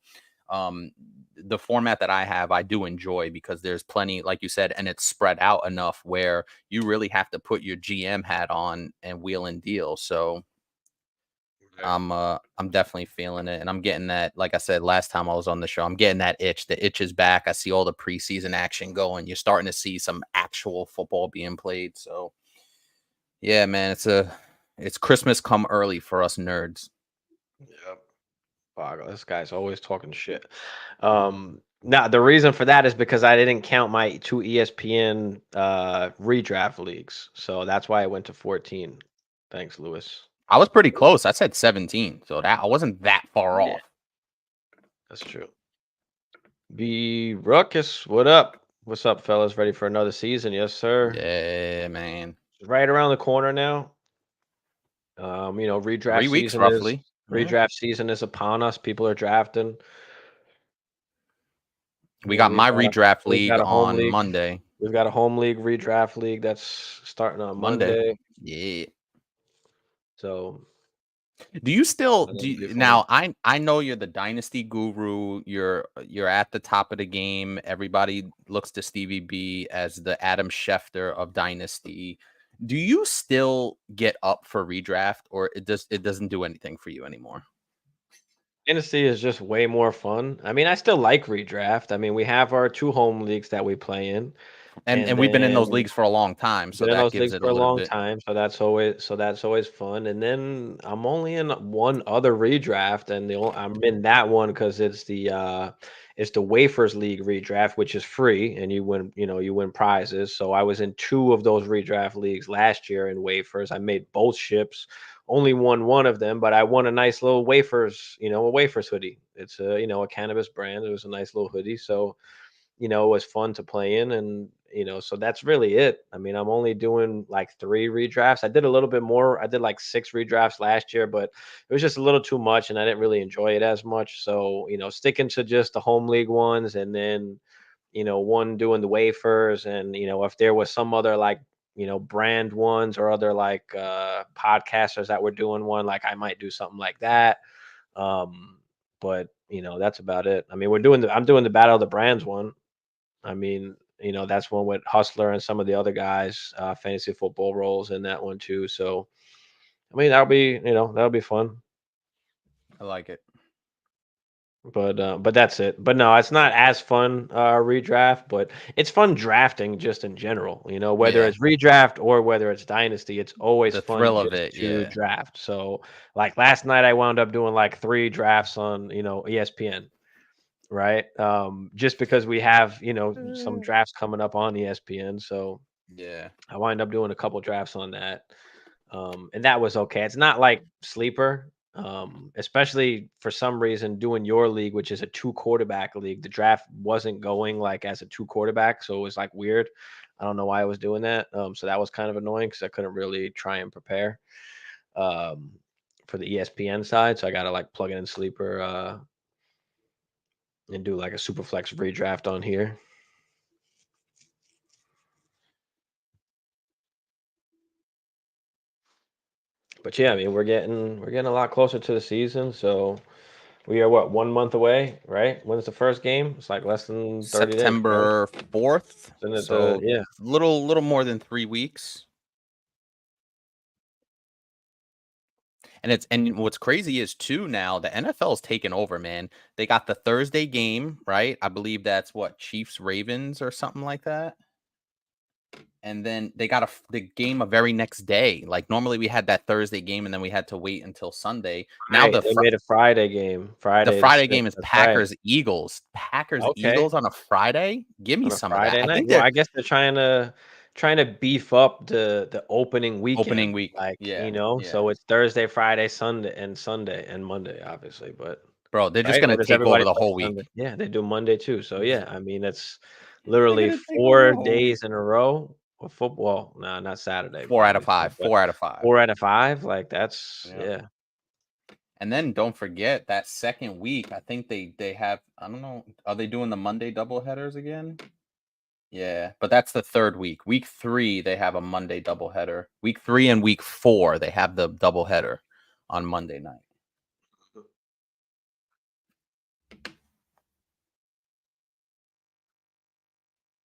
um the format that I have, I do enjoy, because there's plenty, like you said, and it's spread out enough where you really have to put your GM hat on and wheel and deal. So Right. I'm definitely feeling it, and I'm getting that. Like I said last time I was on the show, I'm getting that itch. The itch is back. I see all the preseason action going. You're starting to see some actual football being played. So yeah, man, it's Christmas come early for us nerds. Yep. Wow, this guy's always talking shit. Now the reason for that is because I didn't count my 2 ESPN redraft leagues. So that's why I went to 14. Thanks, Lewis. I was pretty close. I said 17, so that I wasn't that far Yeah, off. that's true. B Ruckus, what up? What's up, fellas? Ready for another season? Yes, sir. Yeah, man. Right around the corner now. 3 weeks roughly. Yeah. redraft season is upon us. People are drafting. We got my redraft We've league got a home on league. Monday. We've got a home league redraft league that's starting on Monday. Monday. Yeah. So Do you still that'll do be fun. now? I know you're the dynasty guru. You're at the top of the game. Everybody looks to Stevie B as the Adam Schefter of dynasty. Do you still get up for redraft, or it doesn't do anything for you anymore? Dynasty is just way more fun. I mean, I still like redraft. I mean, we have our 2 home leagues that we play in, and And we've been in those then leagues for a long time, so been in that those gives leagues it a for a little long bit. time, so that's always fun. And then I'm only in one other redraft, and I'm in that one because it's the Wafers League redraft, which is free, and you win prizes. So I was in 2 of those redraft leagues last year in Wafers. I made both ships, only won one of them, but I won a nice little a Wafers hoodie. It's a cannabis brand. It was a nice little hoodie, so it was fun to play in. And so that's really it. I mean, I'm only doing like 3 redrafts. I did a little bit more. I did like 6 redrafts last year, but it was just a little too much and I didn't really enjoy it as much. So sticking to just the home league ones, and then one doing the wafers. And if there was some other like brand ones or other like podcasters that were doing one, like I might do something like that. But that's about it. I mean, I'm doing the Battle of the Brands one. I mean, that's one with Hustler and some of the other guys, fantasy football roles in that one too. So I mean, that'll be fun. I like it. But that's it. But no, it's not as fun redraft, but it's fun drafting just in general. Whether Yeah, it's redraft or whether it's dynasty, it's always the fun thrill of just it. to Yeah, draft. So like last night, I wound up doing like 3 drafts on ESPN, right? Just because we have some drafts coming up on ESPN, so yeah. I wind up doing a couple drafts on that. And that was okay. It's not like sleeper, especially for some reason doing your league, which is a 2 quarterback league. The draft wasn't going like as a 2 quarterback, so it was like weird. I don't know why I was doing that. So that was kind of annoying because I couldn't really try and prepare um, for the ESPN side. So I got to like plug it in sleeper and do like a super flex redraft on here. But yeah, I mean we're getting a lot closer to the season, so we are what 1 month away, right? When's the first game? It's like less than 30 days, right? September 4th. Isn't it So yeah. little more than 3 weeks. And what's crazy is too now the NFL's taken over, man. They got the Thursday game, right? I believe that's what Chiefs Ravens or something like that. And then they got the game a very next day. Like normally we had that Thursday game and then we had to wait until Sunday. Now Right, they made a Friday game, the Friday the Friday 6th, game is that's right. Packers Eagles. Packers Okay, Eagles on a Friday. Give me on a some of that. Friday I night? think Well, they're I guess they're trying to beef up the opening opening weekend, week. like, Yeah, yeah. so it's Thursday, Friday, Sunday, and Monday, obviously, but Bro, they're just right? Or gonna does take over everybody the play whole Sunday? week. Yeah, they do Monday too, so yeah, I mean, it's They're literally gonna take over 4 the whole week. days in a row of football. No, not Saturday, 4 out of obviously, 5. but 4 out of 5. 4 out of 5, like, that's Yeah. yeah. And then don't forget that second week, I think they have, I don't know, are they doing the Monday double headers again? Yeah, but that's the third week. Week 3 they have a Monday double header. Week 3 and week 4 they have the double header on Monday night.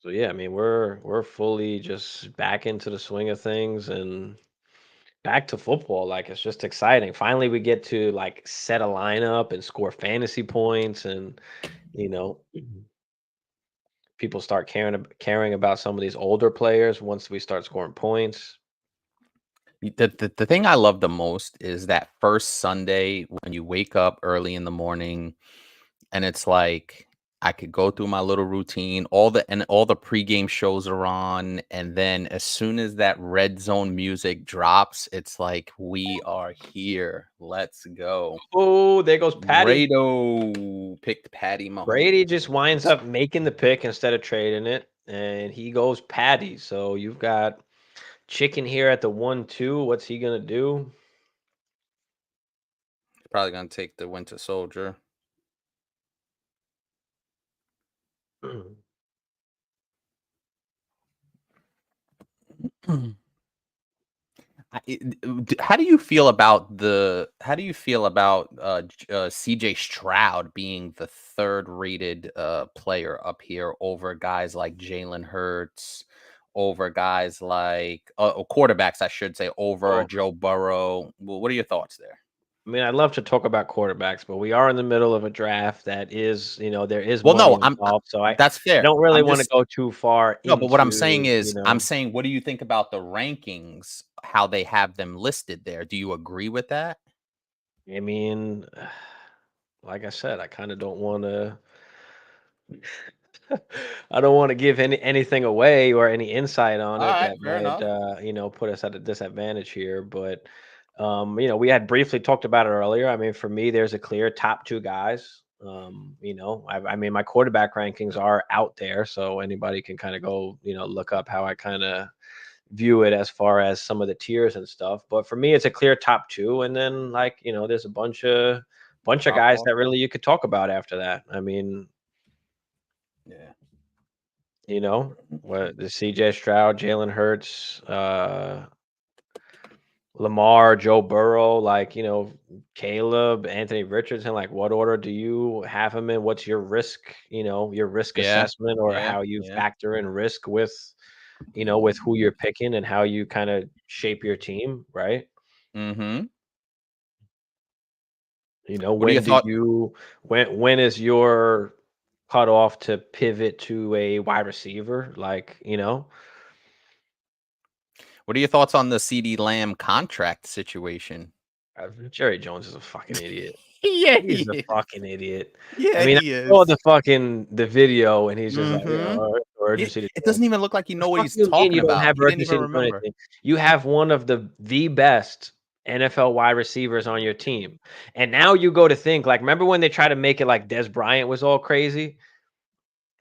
So yeah, I mean, we're fully just back into the swing of things and back to football. Like it's just exciting. Finally, we get to like set a lineup and score fantasy points, and you know, people start caring about some of these older players once we start scoring points. The thing I love the most is that first Sunday when you wake up early in the morning and it's like I could go through my little routine, all the pregame shows are on, and then as soon as that red zone music drops, it's like we are here. Let's go. Oh, there goes Patty. Rado picked Patty Brady just winds Mahomes. up making the pick instead of trading it, and he goes Patty. So you've got Chicken here at the 1-2. What's he gonna do? Probably gonna take the Winter Soldier. How do you feel about CJ Stroud being the third rated player up here over guys like Jalen Hurts, over guys like quarterbacks, I should say, over Well, Joe Burrow? Well, what are your thoughts there? I mean, I'd love to talk about quarterbacks, but we are in the middle of a draft that is, there is Well, money no, involved. So I that's fair. don't really I'm want to just go too far No, but what I'm saying into, is, I'm saying, what do you think about the rankings? How they have them listed there? Do you agree with that? I mean, like I said, I kind of don't want to. I don't want to give anything away or any insight on All it right, that fair might, enough. put us at a disadvantage here. But, we had briefly talked about it earlier. I mean, for me, there's a clear top 2 guys. I mean, my quarterback rankings are out there, so anybody can kind of go, look up how I kind of view it as far as some of the tiers and stuff. But for me, it's a clear top 2, and then like, there's a bunch of Drop guys off. that really you could talk about after that. I mean, Yeah. You know, what the CJ Stroud, Jalen Hurts, Lamar, Joe Burrow, like, Caleb, Anthony Richardson, like, what order do you have him in? What's your risk, your risk Yeah. assessment or Yeah. how you Yeah. factor in risk with who you're picking and how you kinda shape your team, right? Mm-hmm. What are your When do thoughts? you when is your cutoff to pivot to a wide receiver? Like, What are your thoughts on the CD Lamb contract situation? Jerry Jones is a fucking idiot. Yeah, he He's a is. fucking idiot. I Yeah, mean, he I saw is. the video and he's just like, "Yeah, Mm-hmm. urgency to It do doesn't anything." even look like you The know what fuck he's you mean talking you don't about. have He didn't even urgency to do remember. anything? You have one of the best NFL wide receivers on your team, and now you go to think, like, remember when they tried to make it like Des Bryant was all crazy?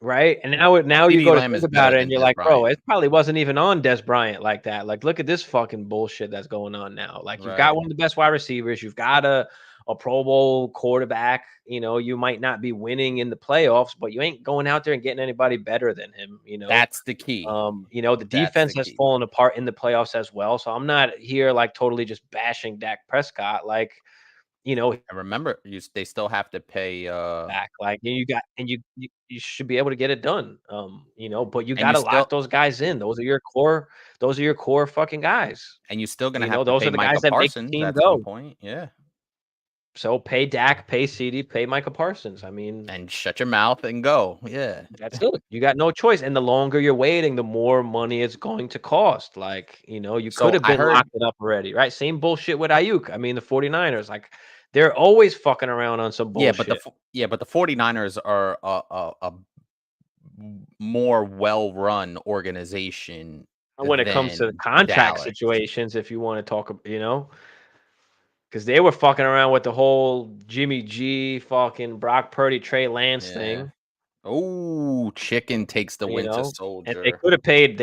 Right? And now you CD go to Lamb think is better about it and than you're Des like, "Bro, Bryant. it probably wasn't even on Des Bryant like that." Like, look at this fucking bullshit that's going on now. Like, you've got Right. one of the best wide receivers, you've got a Pro Bowl quarterback, you might not be winning in the playoffs, but you ain't going out there and getting anybody better than him. That's the key. The That's defense the has key. fallen apart in the playoffs as well. So I'm not here like totally just bashing Dak Prescott. Like, you know, And remember, they still have to pay back. Like, you got and you should be able to get it done. But you and you gotta lock still those guys in. Those are your core fucking guys. and you're still gonna have to Those pay are the guys Micah that make the Parsons team at some go. point. Yeah. So pay Dak, pay CD, pay Micah Parsons. I mean, And shut your mouth and go. Yeah. that's it. You got no choice. And the longer you're waiting, the more money it's going to cost. Like, you could So have I been heard locked it up already, right? Same bullshit with Ayuk. I mean, the 49ers, like, they're always fucking around on some bullshit. but the 49ers are a more well-run organization And when it comes to the than contract Dallas. situations, if you wanna talk because they were fucking around with the whole Jimmy G, fucking Brock Purdy, Trey Lance Yeah. thing, Oh, chicken takes the you Winter know? And Soldier. they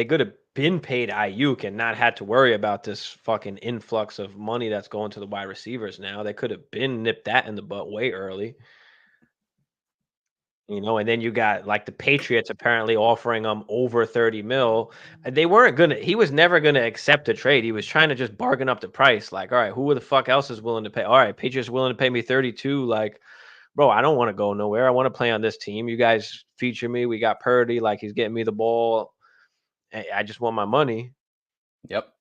could have been paid Ayuk and not had to worry about this fucking influx of money that's going to the wide receivers now. They could have been nipped that in the butt way early. And then you got like the Patriots apparently offering him over 30 mil. And he was never gonna accept a trade. He was trying to just bargain up the price. Like, all right, who the fuck else is willing to pay? All right, Patriots willing to pay me 32. Like, bro, I don't want to go nowhere. I want to play on this team. You guys feature me. We got Purdy, like he's getting me the ball. I just want my money. Yep.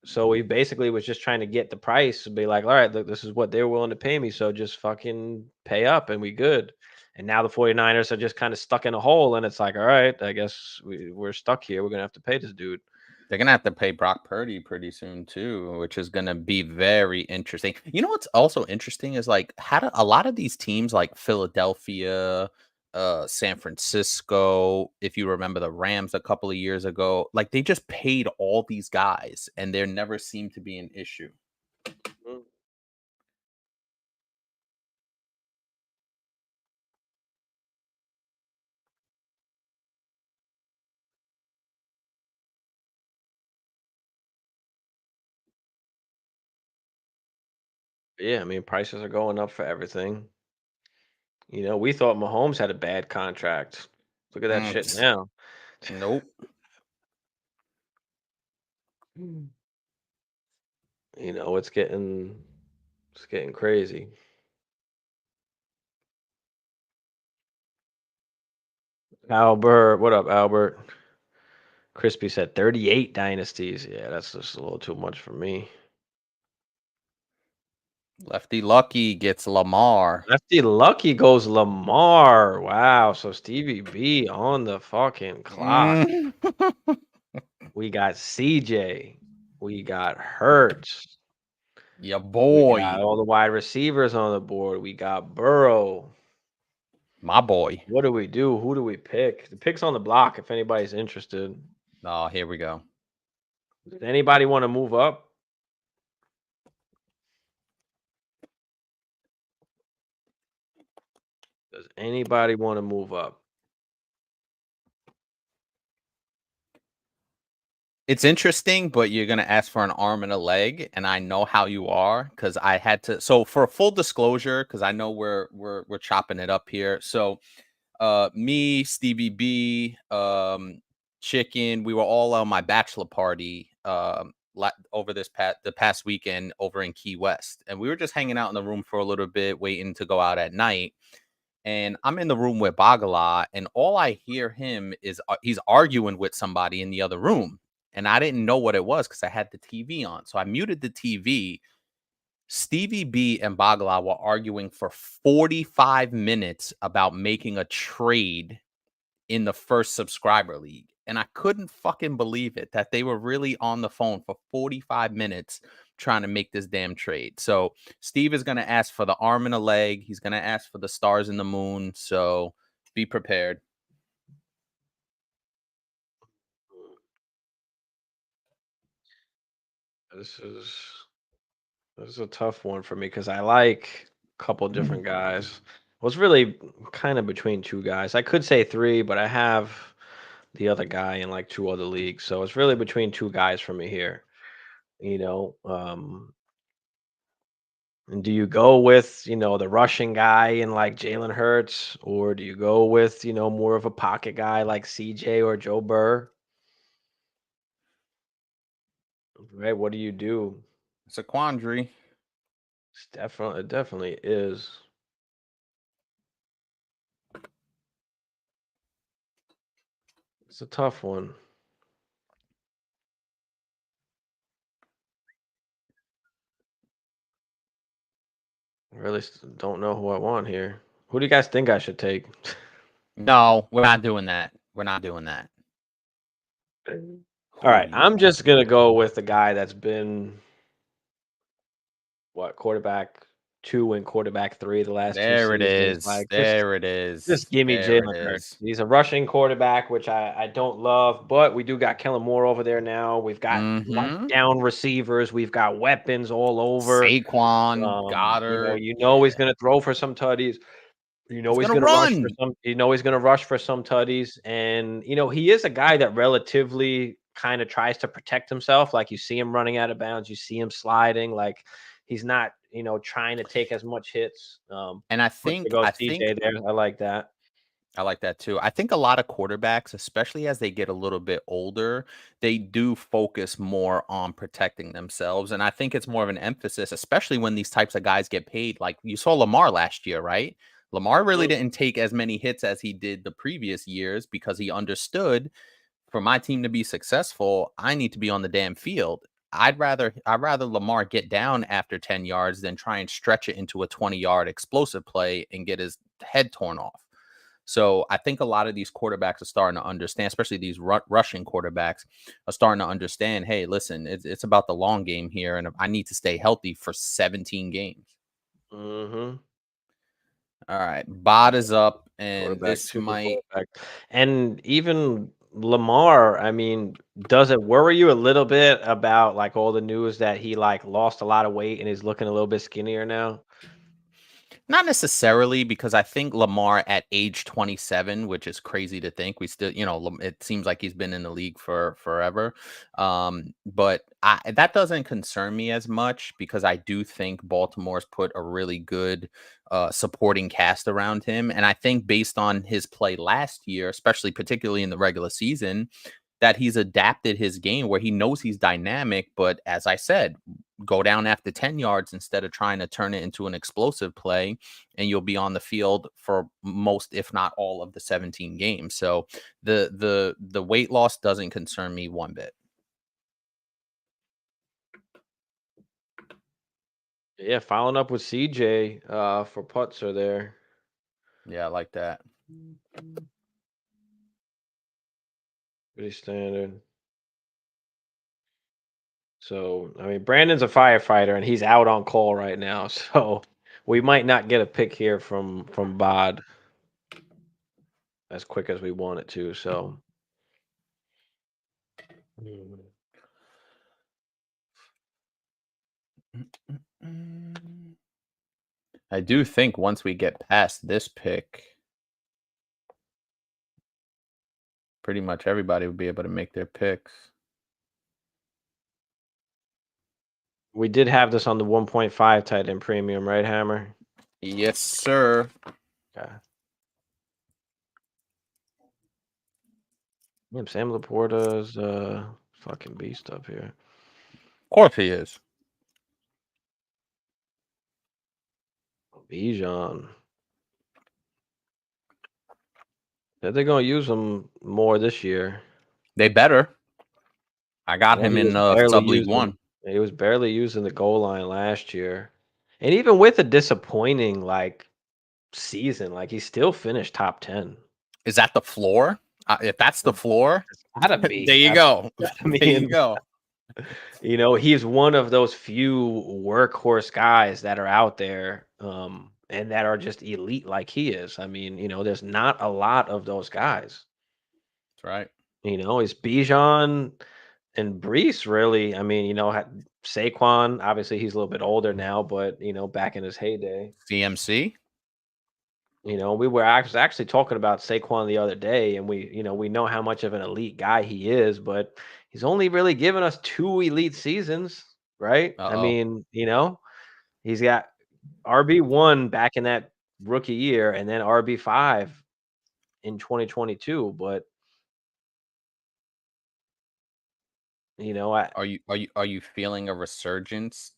So he basically was just trying to get the price and be like, all right, look, this is what they're willing to pay me. So just fucking pay up and we good. And now the 49ers are just kind of stuck in a hole. And it's like, all right, I guess we're stuck here. We're going to have to pay this dude. They're gonna have to pay Brock Purdy pretty soon too, which is gonna be very interesting. You know what's also interesting is like how do a lot of these teams like Philadelphia, San Francisco, if you remember the Rams a couple of years ago, like they just paid all these guys and there never seemed to be an issue. Mm. Yeah, I mean, prices are going up for everything. We thought Mahomes had a bad contract. Look at that shit Mm, now. nope. Mm. It's getting crazy. Albert, what up, Albert? Crispy said 38 dynasties. Yeah, that's just a little too much for me. Lefty Lucky gets Lamar. Lefty Lucky goes Lamar. Wow. So Stevie B on the fucking clock. Mm. We got CJ. We got Hurts. Ya We got boy. all the wide receivers on the board. We got Burrow. My boy. What do we do? Who do we pick? The pick's on the block if anybody's interested. Oh, here we go. Does anybody want to move up? Does anybody want to move up? It's interesting, but you're gonna ask for an arm and a leg, and I know how you are because I had to. So for full disclosure, because I know we're chopping it up here. So me, Stevie B, Chicken, we were all on my bachelor party over the past weekend over in Key West, and we were just hanging out in the room for a little bit, waiting to go out at night. And I'm in the room with Bagala, and all I hear him is he's arguing with somebody in the other room, and I didn't know what it was because I had the TV on, so I muted the TV. Stevie B and Bagala were arguing for 45 minutes about making a trade in the first subscriber league. And I couldn't fucking believe it that they were really on the phone for 45 minutes trying to make this damn trade. So Steve is going to ask for the arm and a leg. He's going to ask for the stars and the moon. So be prepared. This is a tough one for me because I like a couple different guys. Well, it's really kind of between two guys. I could say three, but I have the other guy in like two other leagues, so it's really between two guys for me here. You know, and do you go with the rushing guy in like Jalen Hurts, or do you go with more of a pocket guy like CJ or Joe Burr? Right? What do you do? It's a quandary. It definitely is. It's a tough one. I really don't know who I want here. Who do you guys think I should take? No, we're not doing that. We're not doing that. All Who right, do you I'm want? just gonna go with the guy that's been quarterback 2 and quarterback 3 the last 2 There it seasons. is. Like There it just is. give me There it Jalen Hurts. is. He's a rushing quarterback, which I don't love, but we do got Kellen Moore over there now. We've got Mm-hmm. down receivers. We've got weapons all over. Saquon, Goddard. He's Yeah. gonna throw for some tutties. He's He's gonna gonna rush for run. some. He's gonna rush for some tutties, and he is a guy that relatively kind of tries to protect himself. Like you see him running out of bounds, you see him sliding. Like he's not, trying to take as much hits. And I Push to think go I CJ think there. I like that. I like that too. I think a lot of quarterbacks, especially as they get a little bit older, they do focus more on protecting themselves. And I think it's more of an emphasis, especially when these types of guys get paid. Like you saw Lamar last year, right? Lamar really Mhm. didn't take as many hits as he did the previous years because he understood, for my team to be successful, I need to be on the damn field. I'd rather Lamar get down after 10 yards than try and stretch it into a 20-yard explosive play and get his head torn off. So I think a lot of these quarterbacks are starting to understand, especially these rushing quarterbacks are starting to understand, hey, listen, it's about the long game here, and I need to stay healthy for 17 games. Mhm. All right, bot is up, and Quarterback this 2, might quarterback, and even Lamar. I mean, does it worry you a little bit about like all the news that he like lost a lot of weight and is looking a little bit skinnier now? not necessarily, because I think Lamar at age 27, which is crazy to think, we still, it seems like he's been in the league for forever. But that doesn't concern me as much because I do think Baltimore's put a really good supporting cast around him. And I think based on his play last year, especially particularly in the regular season, that he's adapted his game where he knows he's dynamic, but as I said, go down after 10 yards instead of trying to turn it into an explosive play, and you'll be on the field for most, if not all, of the 17 games. So the weight loss doesn't concern me one bit. Yeah, following up with CJ for Putzer there. Yeah, I like that. Pretty standard. So, I mean, Brandon's a firefighter and he's out on call right now. So, we might not get a pick here from Bod as quick as we want it to. So, mm, I do think once we get past this pick, pretty much everybody will be able to make their picks. we did have this on the 1.5 tight end premium, right, Hammer? Yes, sir. Okay. Yep, Sam Laporta's fucking beast up here. course he is. Bijan. Said they're gonna use him more this year. They better. I I got know him in sub league one. he was barely using the goal line last year. And even with a disappointing like season, like he still finished top 10. Is that the floor? If that's the Well, floor, it's gotta there be. you go. I There you mean, go. he's one of those few workhorse guys that are out there, and that are just elite like he is. I mean, there's not a lot of those guys. That's right. It's Bijan and Brees really. I mean, Saquon, obviously he's a little bit older now, but back in his heyday, CMC. we were actually talking about Saquon the other day, and we know how much of an elite guy he is, but he's only really given us two elite seasons, right? I Uh-oh. mean, he's got RB1 back in that rookie year, and then RB5 in 2022. But I Are you feeling a resurgence,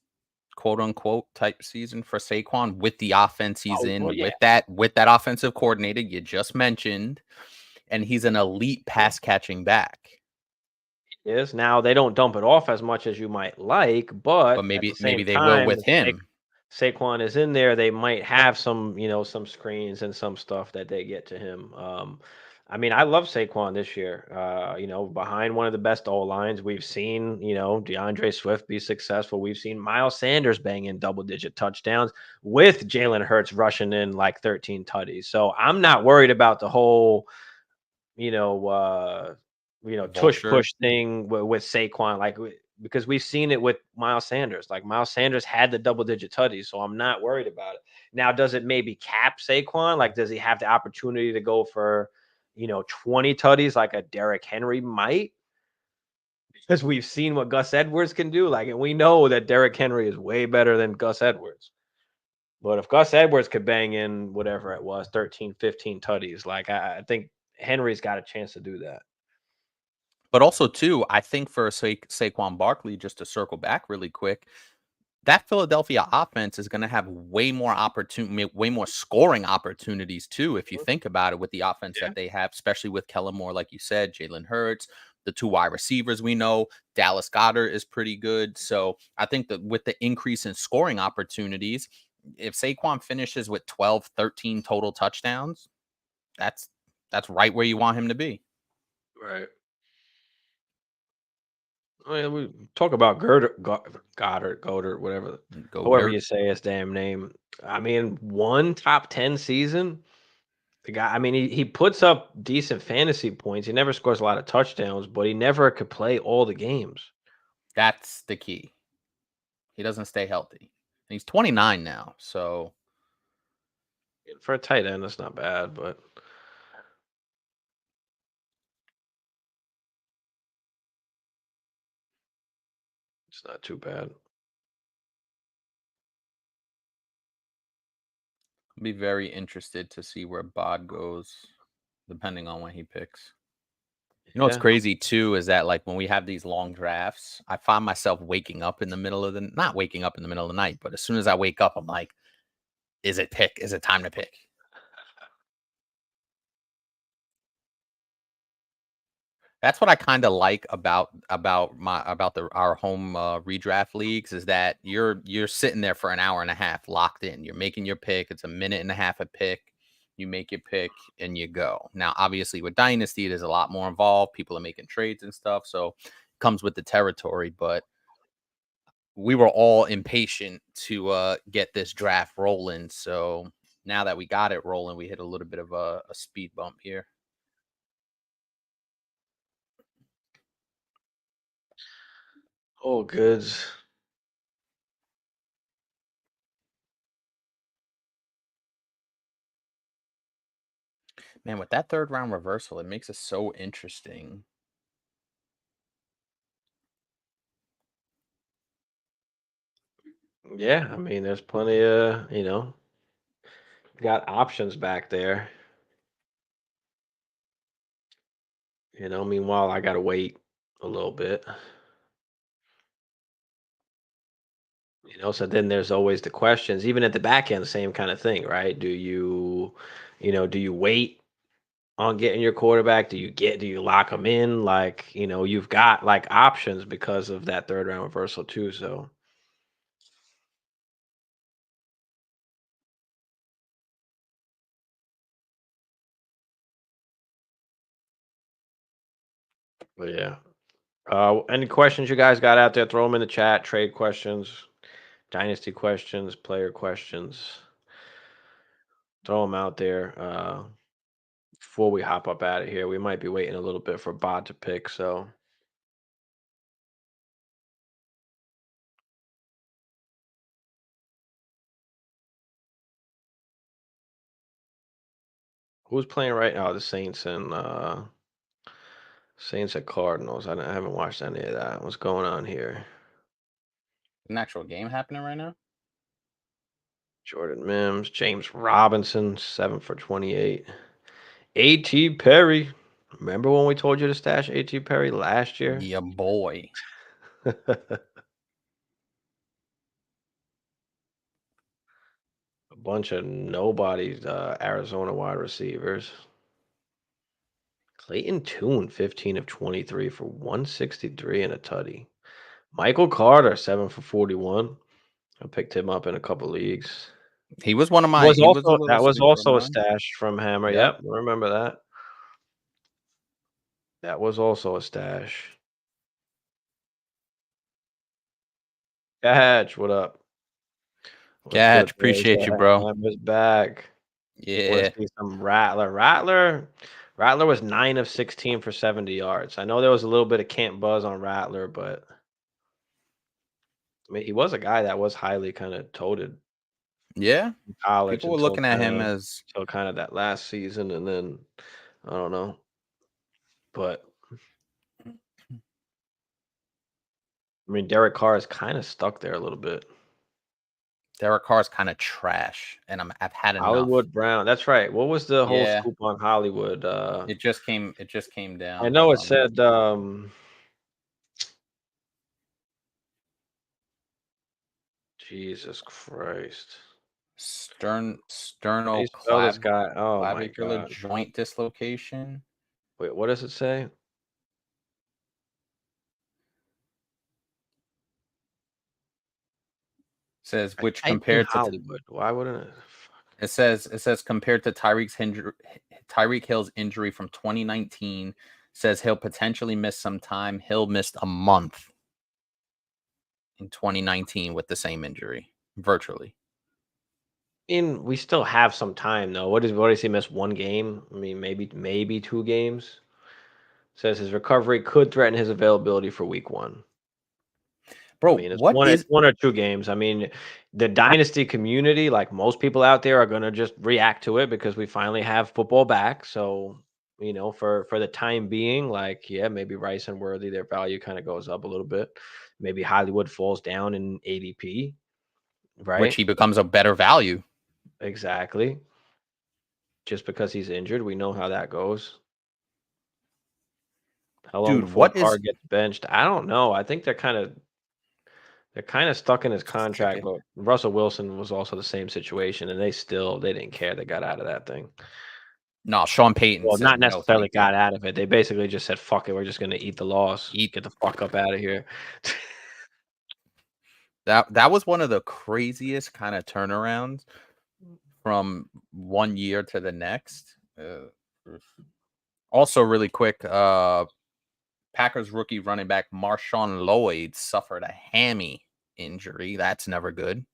quote unquote, type season for Saquon with the offense he's oh well, in, yeah, with that offensive coordinator you just mentioned, and he's an elite pass catching back. is now they don't dump it off as much as you might like, But but at the maybe same they will time, with him. Saquon is in there, they might have some screens and some stuff that they get to him. I mean, I love Saquon this year. Behind one of the best O lines we've seen, DeAndre Swift be successful. We've seen Miles Sanders bang in double-digit touchdowns with Jalen Hurts rushing in like 13 tutties. So I'm not worried about the whole you know, uh, tush Vulture. push thing with Saquon, like because we've seen it with Miles Sanders. Like Miles Sanders had the double digit tutties, so I'm not worried about it. Now, does it maybe cap Saquon? Like, does he have the opportunity to go for 20 tutties like a Derrick Henry might? Because we've seen what Gus Edwards can do. Like, and we know that Derrick Henry is way better than Gus Edwards. But if Gus Edwards could bang in whatever it was, 13, 15 tutties, like I think Henry's got a chance to do that. But also, too, I think for Saquon Barkley, just to circle back really quick, that Philadelphia offense is going to have way more scoring opportunities too. If you think about it, with the offense Yeah. that they have, especially with Kellen Moore, like you said, Jalen Hurts, the two wide receivers we know, Dallas Goddard is pretty good. So I think that with the increase in scoring opportunities, if Saquon finishes with 12, 13 total touchdowns, that's that's right where you want him to be. Right. I mean, we talk about Goddard, whatever, Go however dirt. you say his damn name. I mean, one top 10 season. The guy, I mean, he puts up decent fantasy points. He never scores a lot of touchdowns, but he never could play all the games. That's the key. He doesn't stay healthy. And he's 29 now. So For a tight end, that's not bad, but it's not too bad. I'll be very interested to see where Bod goes, depending on when he picks. You know what's Yeah. crazy too is that, like, when we have these long drafts, I find myself waking up in the middle of the not waking up in the middle of the night, but as soon as I wake up, I'm like, is it pick? Is it time to pick? That's what I kind of like about our home redraft leagues, is that you're sitting there for an hour and a half locked in. You're making your pick. It's a minute and a half a pick. You make your pick and you go. Now, obviously, with Dynasty, there's a lot more involved. People are making trades and stuff, so it comes with the territory. But we were all impatient to get this draft rolling. So now that we got it rolling, we hit a little bit of a speed bump here. All goods. Man, with that third round reversal, it makes it so interesting. Yeah, I mean, there's plenty of, got options back there. Meanwhile, I gotta wait a little bit. So then there's always the questions, even at the back end, same kind of thing, right? Do you wait on getting your quarterback? Do you lock them in? Like, you've got like options because of that third round reversal too. So, but yeah. Any questions you guys got out there? Throw them in the chat. Trade questions, dynasty questions, player questions. Throw them out there. Before we hop up out of here, we might be waiting a little bit for Bod to pick. So, who's playing right now? The Saints and Saints at Cardinals. I haven't watched any of that. What's going on here? An actual game happening right now? Jordan Mims, James Robinson, 7 for 28. A.T. Perry. Remember when we told you to stash A.T. Perry last year? Yeah, boy. A bunch of nobodies, Arizona wide receivers. Clayton Tune, 15 of 23 for 163 and a tutty. Michael Carter, 7 for 41. I picked him up in a couple leagues. He was one of my. Was He was a also little that was sleeper of also a mine. stash from Hammer. Yep. Yep, I remember that. That was also a stash. Catch, what up? What's Catch, good, boys? appreciate you, bro. Hammer's back. Want Yeah. to see some Rattler? Rattler was 9 of 16 for 70 yards. I know there was a little bit of camp buzz on Rattler, but I mean, he was a guy that was highly kind of toted Yeah. in college People were looking at him until as kind of that last season, and then I don't know, but I mean, Derek Carr is kind of stuck there a little bit. Derek Carr's kind of trash, and I've had enough. Hollywood Brown. That's right. What was the whole Yeah. scoop on Hollywood? It just came I down. know Hold it on. Let me said Jesus Christ. How do you spell this guy? Oh my clavicular god. joint dislocation. Wait, what does it say? Says I which typed in compared to Hollywood. Why wouldn't it? it says compared to Tyreek Hill's injury from 2019, says he'll potentially miss some time. Hill missed a month in 2019 with the same injury, virtually. We still have some time though. What does he miss, one game? I mean, maybe 2 games. Says his recovery could threaten his availability for week 1. I Bro, mean, what it's is 1 or 2 games. I mean, the dynasty community, like most people out there, are gonna just react to it because we finally have football back. So, for the time being, like, yeah, maybe Rice and Worthy, their value kind of goes up a little bit. Maybe Hollywood falls down in ADP, which right? he becomes a better value? Exactly. Just because he's injured, we know how that goes. How long Dude, before what Carr is gets benched? I don't know. I think they're kind of stuck in his contract, sticking? but Russell Wilson was also the same situation, and they didn't care. They got out of that thing. No, Sean Payton Well, said not no, necessarily thank you. got out of it. They basically just said, "Fuck it, we're just gonna eat the loss. Eat Get the fuck up out of here." that was one of the craziest kind of turnarounds from one year to the next. Also, really quick, Packers rookie running back Marshawn Lloyd suffered a hammy injury. That's never good.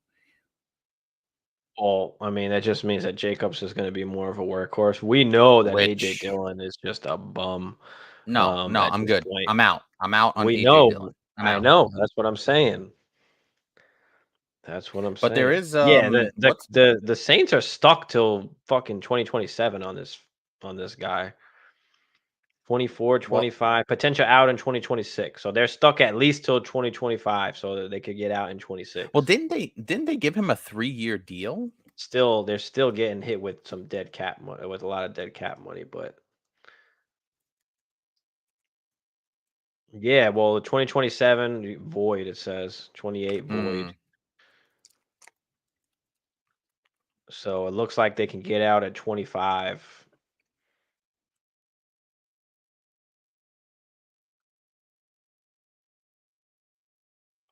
Well, I mean, that just means that Jacobs is going to be more of a workhorse. We know that AJ Which Dillon is just a bum. no, At I'm this good. point, I'm out. I'm out on we AJ know. Dillon. I'm I out. know. That's what I'm saying. That's what I'm But there saying. is Yeah, the the what's the the Saints are stuck till fucking 2027 on this guy. 24, well 25, potential out in 2026. So they're stuck at least till 2025 so that they could get out in well 26. didn't they give him a 3-year deal? They're still getting hit with some dead cap money, with a lot of dead cap money, but yeah, well, 2027 void, it says 28 Hmm. void. So it looks like they can get out at 25.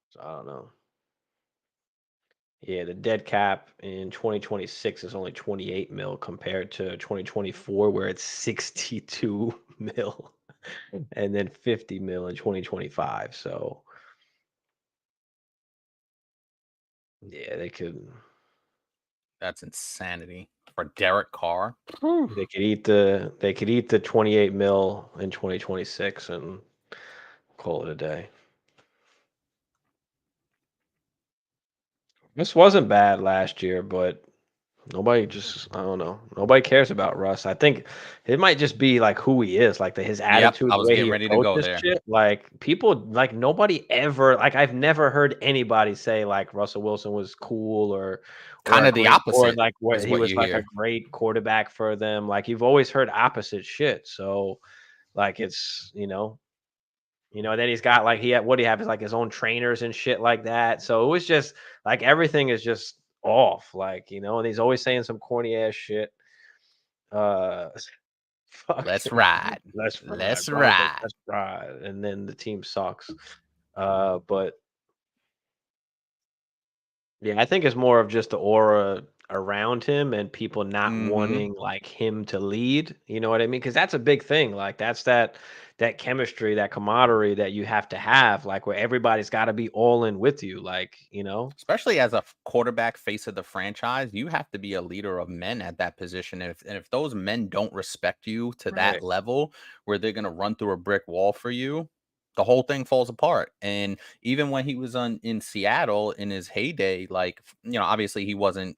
So I don't know. Yeah, the dead cap in 2026 is only 28 mil compared to 2024 where it's 62 mil and then 50 mil in 2025. So yeah, That's insanity for Derek Carr. they could eat the 28 mil in 2026 and call it a day. This wasn't bad last year, but nobody just I don't know. Nobody cares about Russ. I think it might just be like who he is, like his Yep, attitude, I the was way getting he ready to go approaches there. shit. Like people, like nobody ever, like I've never heard anybody say like Russell Wilson was cool or Kind a of the great or opposite like what is he what was you like a hear. great quarterback for them. Like you've always heard opposite shit. So like it's then he's got like he had what do you have is like his own trainers and shit like that. So it was just like everything is just off, like and he's always saying some corny ass shit. Uh, Let's fucking ride. let's ride, Let's bro. He's like, ride. let's ride, and then the team sucks. But yeah, I think it's more of just the aura around him and people not Mhm. wanting like him to lead. You know what I mean? Because that's a big thing. Like that's that chemistry, that camaraderie that you have to have, like where everybody's got to be all in with you. Like. Especially as a quarterback face of the franchise, you have to be a leader of men at that position. And if those men don't respect you to that Right. level where they're gonna run through a brick wall for you, the whole thing falls apart. And even when he was on in Seattle in his heyday, like obviously he wasn't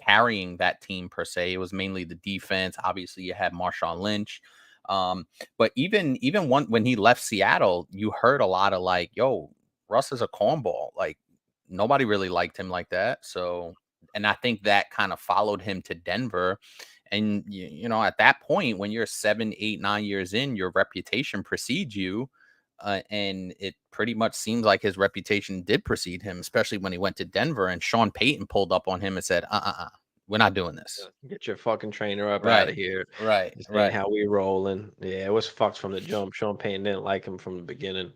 carrying that team per se. It was mainly the defense. Obviously, you had Marshawn Lynch. But even when he left Seattle, you heard a lot of like, "Yo, Russ is a cornball." Like nobody really liked him like that. So, and I think that kind of followed him to Denver. And at that point, when you're 7, 8, 9 years in, your reputation precedes you. And it pretty much seems like his reputation did precede him, especially when he went to Denver and Sean Payton pulled up on him and said, we're not doing this. Get your fucking trainer up out Right. of here. Right. This ain't Right. how we rolling. Yeah, it was fucked from the jump. Sean Payton didn't like him from the beginning.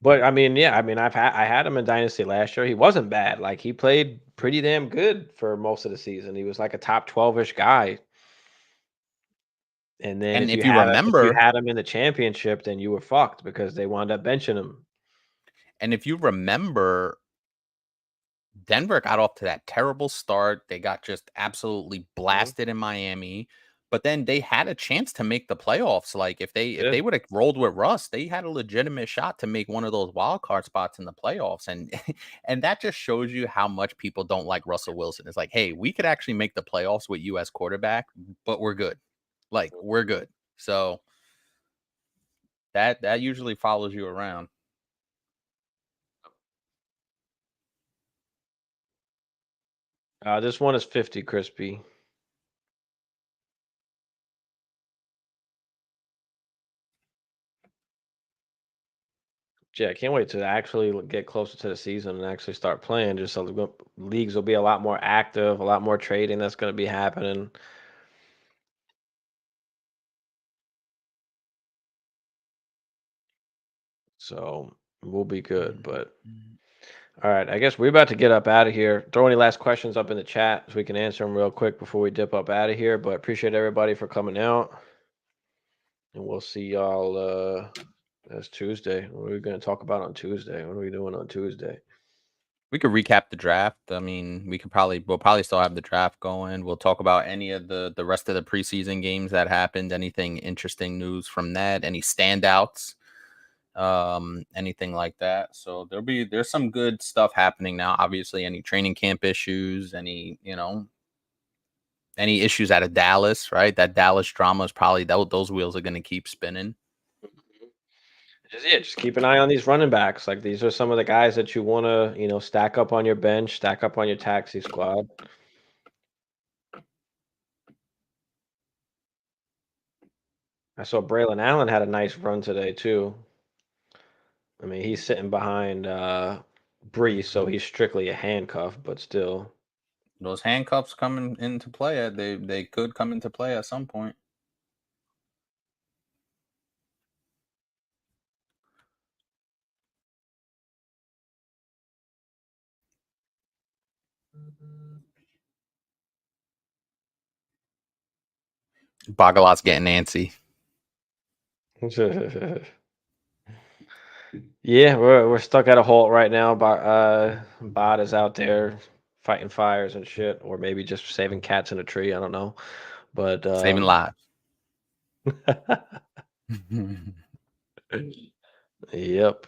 But I mean, yeah, I mean, I had him in Dynasty last year. He wasn't bad. Like he played pretty damn good for most of the season. He was like a top 12-ish guy. And then And if if you you had if you remember, had him in the championship, then you were fucked because they wound up benching him. and if you remember, Denver got off to that terrible start. They got just absolutely Mhm. blasted in Miami, but then they had a chance to make the playoffs. Like if they Did. would have rolled with Russ, they had a legitimate shot to make one of those wild card spots in the playoffs. And and that just shows you how much people don't like Russell Wilson. It's like, hey, we could actually make the playoffs with you as quarterback, but we're good. Like we're good. So that usually follows you around. This one is 50 crispy. Yeah, I can't wait to actually get closer to the season and actually start playing. Just so the leagues will be a lot more active, a lot more trading that's going to be happening. So we'll be good. But Mm. all right, I guess we're about to get up out of here. Throw any last questions up in the chat so we can answer them real quick before we dip up out of here. But appreciate everybody for coming out, and we'll see y'all. That's Tuesday. What are we going to talk about on Tuesday? What are we doing on Tuesday? We could recap the draft. I mean, we'll probably still have the draft going. We'll talk about any of the rest of the preseason games that happened, anything interesting news from that, any standouts, anything like that. So there's some good stuff happening now. Obviously, any training camp issues, any issues out of Dallas, right? That Dallas drama is probably those wheels are going to keep spinning. Just keep an eye on these running backs. Like these are some of the guys that you want to, stack up on your bench, stack up on your taxi squad. I saw Braylon Allen had a nice run today too. I mean, he's sitting behind Brees, so he's strictly a handcuff, but still. Those handcuffs coming into play. They could come into play at some point. Bagalot's getting antsy. Yeah, we're stuck at a halt right now. Bot is out there fighting fires and shit, or maybe just saving cats in a tree. I don't know, but Saving lives. yep.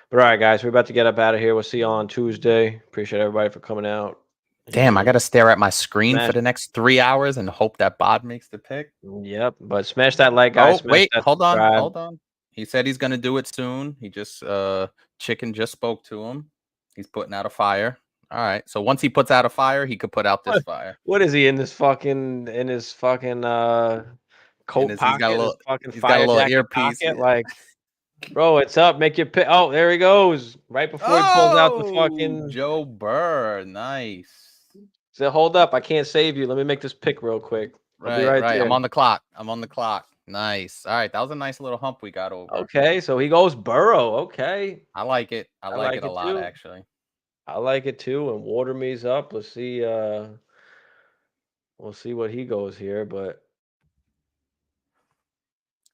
But all right, guys, we're about to get up out of here. We'll see you on Tuesday. Appreciate everybody for coming out. Damn, I And got to stare at my screen smash. for the next 3 hours and hope that Bod makes the pick. Yep. But smash that like, guys. Oh, Smash wait, that hold on, subscribe. hold on. He said he's gonna do it soon. He just Chicken just spoke to him. He's putting out a fire. All right. So once he puts out a fire, he could put out this fire. What is he in his fucking And coat pocket, his fucking he's got a fire little jacket earpiece. pocket? Like, bro, it's up. Make your pick. Oh, there he goes. Right before he pulls out the Oh, fucking. Joe Burr. Nice. Said, hold up, I can't save you. Let me make this pick real quick. I'll be Right, right right. there. I'm on the clock. I'm on the clock. Nice. All right. That was a nice little hump we got over. Okay, so he goes Burrow. Okay. I like it. I I like it like a it lot, too. actually. I like it too. And Waterme's up. Let's see. We'll see what he goes here, but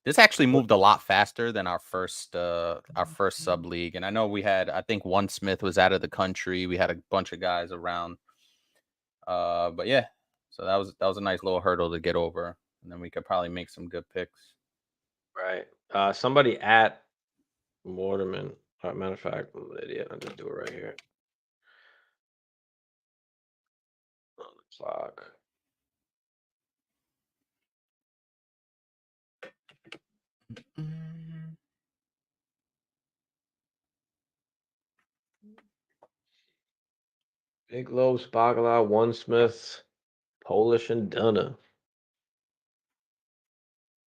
This actually moved a lot faster than our first sub league. And I know we had, I think one Smith was out of the country. We had a bunch of guys around. But yeah, so that was a nice little hurdle to get over. And then we could probably make some good picks. right. Somebody at Waterman. Matter of fact, I'm an idiot. I'll just do it right here. On the clock. Big Low, Spagala, One Smith, Polish, and Dunna.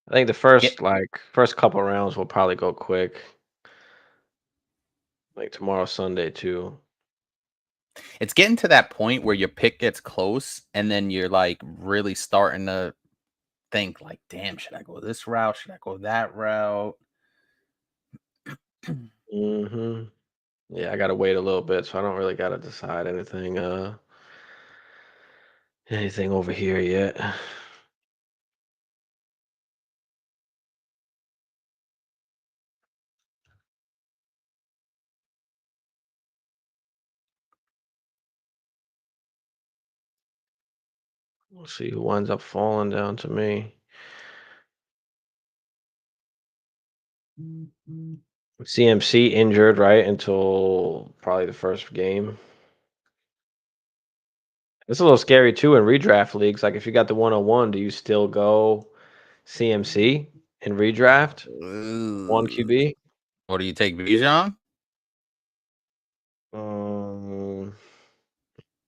I think the Yeah, first couple rounds will probably go quick. Like tomorrow, Sunday too. it's getting to that point where your pick gets close and then you're like really starting to think like, damn, should I go this route? Should I go that route? Hmm. Yeah, I gotta wait a little bit, so I don't really gotta decide anything over here yet. We'll see who winds up falling down to me. CMC injured, right, until probably the first game. It's a little scary too in redraft leagues. Like if you got the 101, do you still go CMC in redraft? One QB? What do you take, Bijan? Um,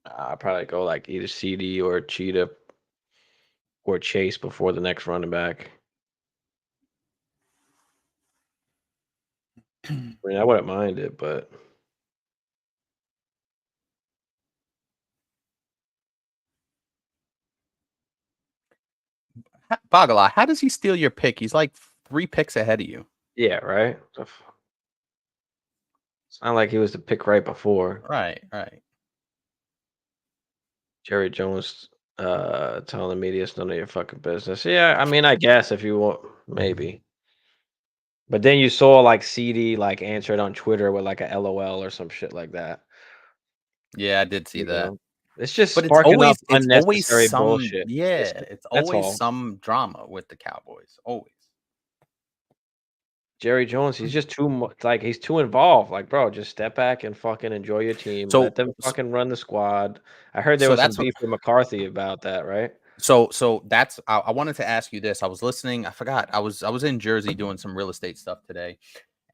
I'd probably go like either CD or Cheetah or Chase before the next running back. I mean, I wouldn't mind it, but Bagala, how does he steal your pick? He's like 3 picks ahead of you. yeah, right? It's not like he was the pick right before. Right, right. Jerry Jones telling the media it's none of your fucking business. Yeah, I mean, I guess if you want, maybe. But then you saw like CD like answered on Twitter with like a LOL or some shit like that. Yeah, I did see You that. know, it's just But sparking up it's always unnecessary some bullshit. yeah, it's That's always all. some drama with the Cowboys. Always. Jerry Jones, he's just too much. Like he's too involved. Like, bro, just step back and fucking enjoy your team. Let So them fucking run the squad. I heard there so was some that's what beef with McCarthy about that, right? so that's I wanted to ask you this. I was listening, I forgot. I was in Jersey doing some real estate stuff today.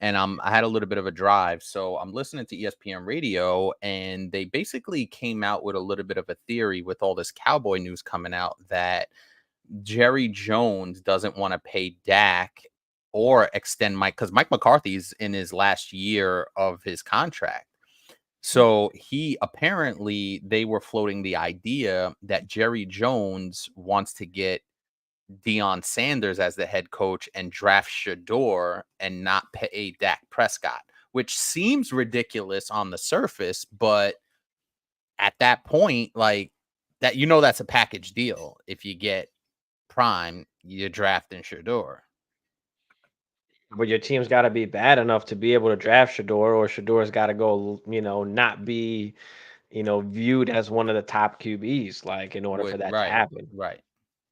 And I had a little bit of a drive. So I'm listening to ESPN radio, and they basically came out with a little bit of a theory with all this Cowboy news coming out that Jerry Jones doesn't want to pay Dak or extend Mike because Mike McCarthy's in his last year of his contract. So he apparently they were floating the idea that Jerry Jones wants to get Deion Sanders as the head coach and draft Shador and not pay Dak Prescott, which seems ridiculous on the surface, but at that point, like that, that's a package deal. If you get Prime, you're drafting Shador. But your team's got to be bad enough to be able to draft Shador, or Shador's got to go, not be, viewed as one of the top QBs, like in order for that to Right, happen. right.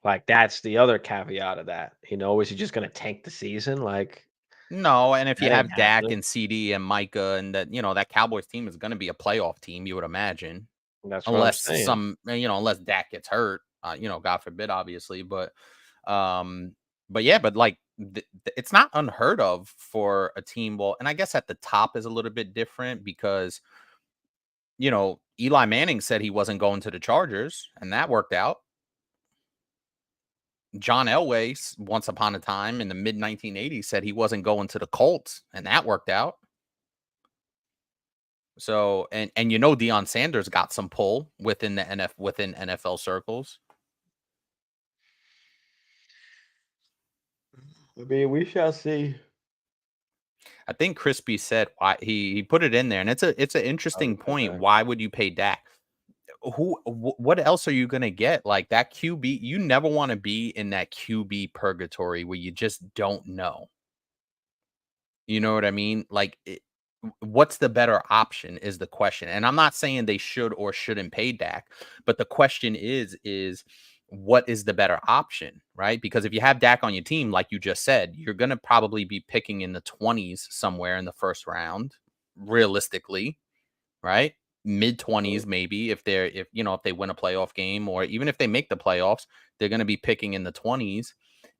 Like that's the other caveat of that. Is he just going to tank the season? Like No, and if you that ain't have Dak happening. and CD and Micah and that Cowboys team is going to be a playoff team, you would imagine. That's what I'm Unless saying. unless Dak gets hurt, God forbid, obviously. But yeah, but like it's not unheard of for a team. Well, and I guess at the top is a little bit different because, Eli Manning said he wasn't going to the Chargers and that worked out. John Elway, once upon a time in the mid 1980s, said he wasn't going to the Colts and that worked out. So, and Deion Sanders got some pull within within NFL circles. I mean, we shall see. I think Crispy said why he put it in there, and it's an I'll be interesting right point. back. Why would you pay Dak? What else are you gonna get? Like that QB, you never want to be in that QB purgatory where you just don't know. You know what I mean? Like, what's the better option is the question. And I'm not saying they should or shouldn't pay Dak, but the question is what is the better option, right? Because if you have Dak on your team, like you just said, you're going to probably be picking in the 20s somewhere in the first round, realistically, right? Mid 20s, maybe if they win a playoff game, or even if they make the playoffs, they're going to be picking in the 20s.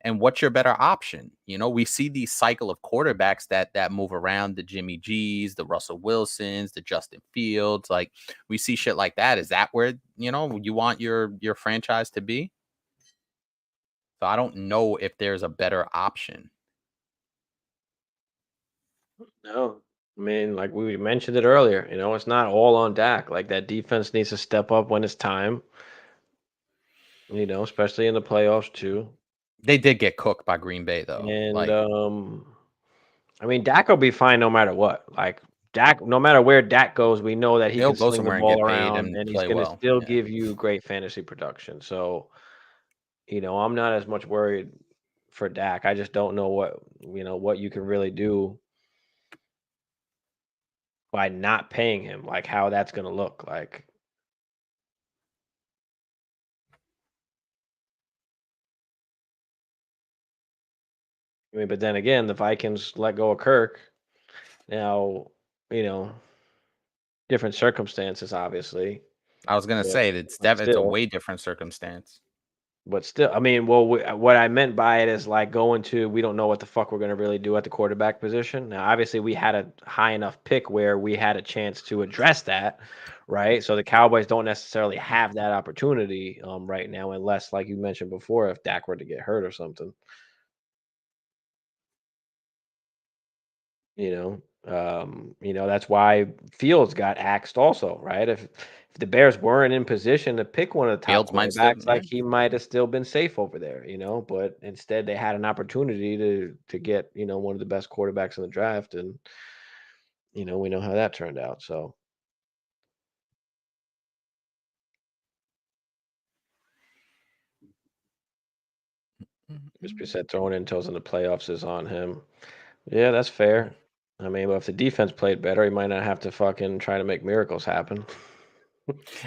And what's your better option? We see these cycle of quarterbacks that move around, the Jimmy G's, the Russell Wilsons, the Justin Fields. Like we see shit like that. Is that where, you want your franchise to be? So I don't know if there's a better option. No. I mean, like we mentioned it earlier, it's not all on Dak. Like that defense needs to step up when it's time, especially in the playoffs too. They did get cooked by Green Bay though. And Like I mean, Dak will be fine no matter what. Like Dak, no matter where Dak goes, we know that he he'll can go sling the somewhere and ball get paid around, and and he's play going to well. still Yeah. give you great fantasy production. So, I'm not as much worried for Dak. I just don't know what you can really do by not paying him, like how that's going to look like. I mean, but then again, the Vikings let go of Kirk. Now, you know, different circumstances, obviously, I was gonna but say but it's a still, way different circumstance. I mean, well, what I meant by it is like going to, we don't know what the fuck we're going to really do at the quarterback position. Now, obviously, we had a high enough pick where we had a chance to address that, right? So the Cowboys don't necessarily have that opportunity right now, unless, like you mentioned before, if Dak were to get hurt or something. That's why Fields got axed also, right? If the Bears weren't in position to pick one of the top Fields might still, quarterbacks, like yeah. he might have still been safe over there, but instead they had an opportunity to get, one of the best quarterbacks in the draft, and we know how that turned out. So just said throwing in toes in the playoffs is on him. Yeah, that's fair. I mean, but if the defense played better, he might not have to fucking try to make miracles happen.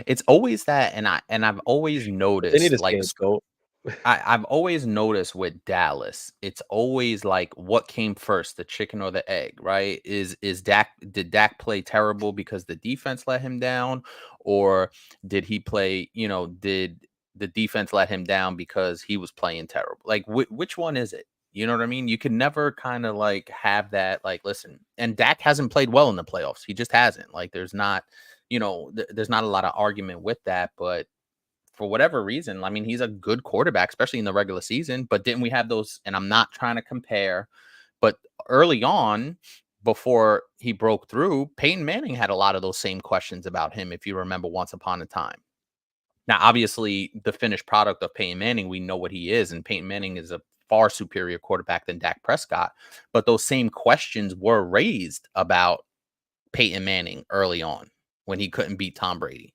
It's always that, and I've always But they need noticed a like scapegoat. I've always noticed with Dallas, it's always like what came first, the chicken or the egg, right? Did Dak play terrible because the defense let him down, or did he play? Did the defense let him down because he was playing terrible? Like which one is it? You know what I mean? You can never kind of like have that. Like, listen, and Dak hasn't played well in the playoffs. He just hasn't. Like, there's not, there's not a lot of argument with that, but for whatever reason, I mean, he's a good quarterback, especially in the regular season. But didn't we have those? And I'm not trying to compare, but early on, before he broke through, Peyton Manning had a lot of those same questions about him, if you remember once upon a time. Now, obviously, the finished product of Peyton Manning, we know what he is, and Peyton Manning is a far superior quarterback than Dak Prescott. But those same questions were raised about Peyton Manning early on when he couldn't beat Tom Brady.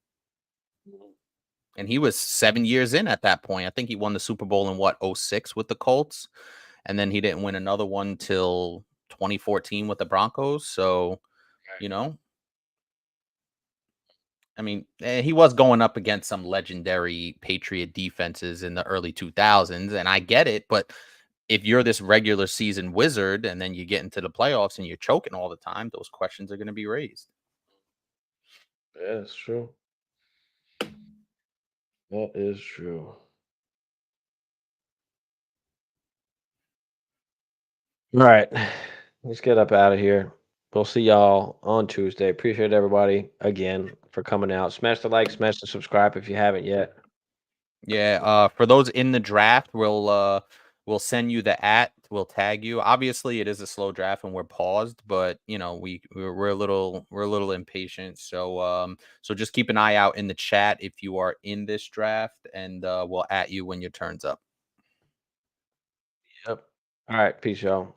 And he was 7 years in at that point. I think he won the Super Bowl in what, 06 with the Colts. And then he didn't win another one till 2014 with the Broncos. So, you know, I mean, he was going up against some legendary Patriot defenses in the early 2000s, and I get it. But if you're this regular season wizard and then you get into the playoffs and you're choking all the time, those questions are going to be raised. Yeah, that's true. That is true. All right. Let's get up out of here. We'll see y'all on Tuesday. Appreciate everybody again for coming out. Smash the like, smash the subscribe if you haven't yet. Yeah, for those in the draft, we'll send you the we'll tag you. Obviously, it is a slow draft and we're paused, but you know, we're a little impatient. So just keep an eye out in the chat if you are in this draft, and we'll at you when your turn's up. Yep. All right. Peace, y'all.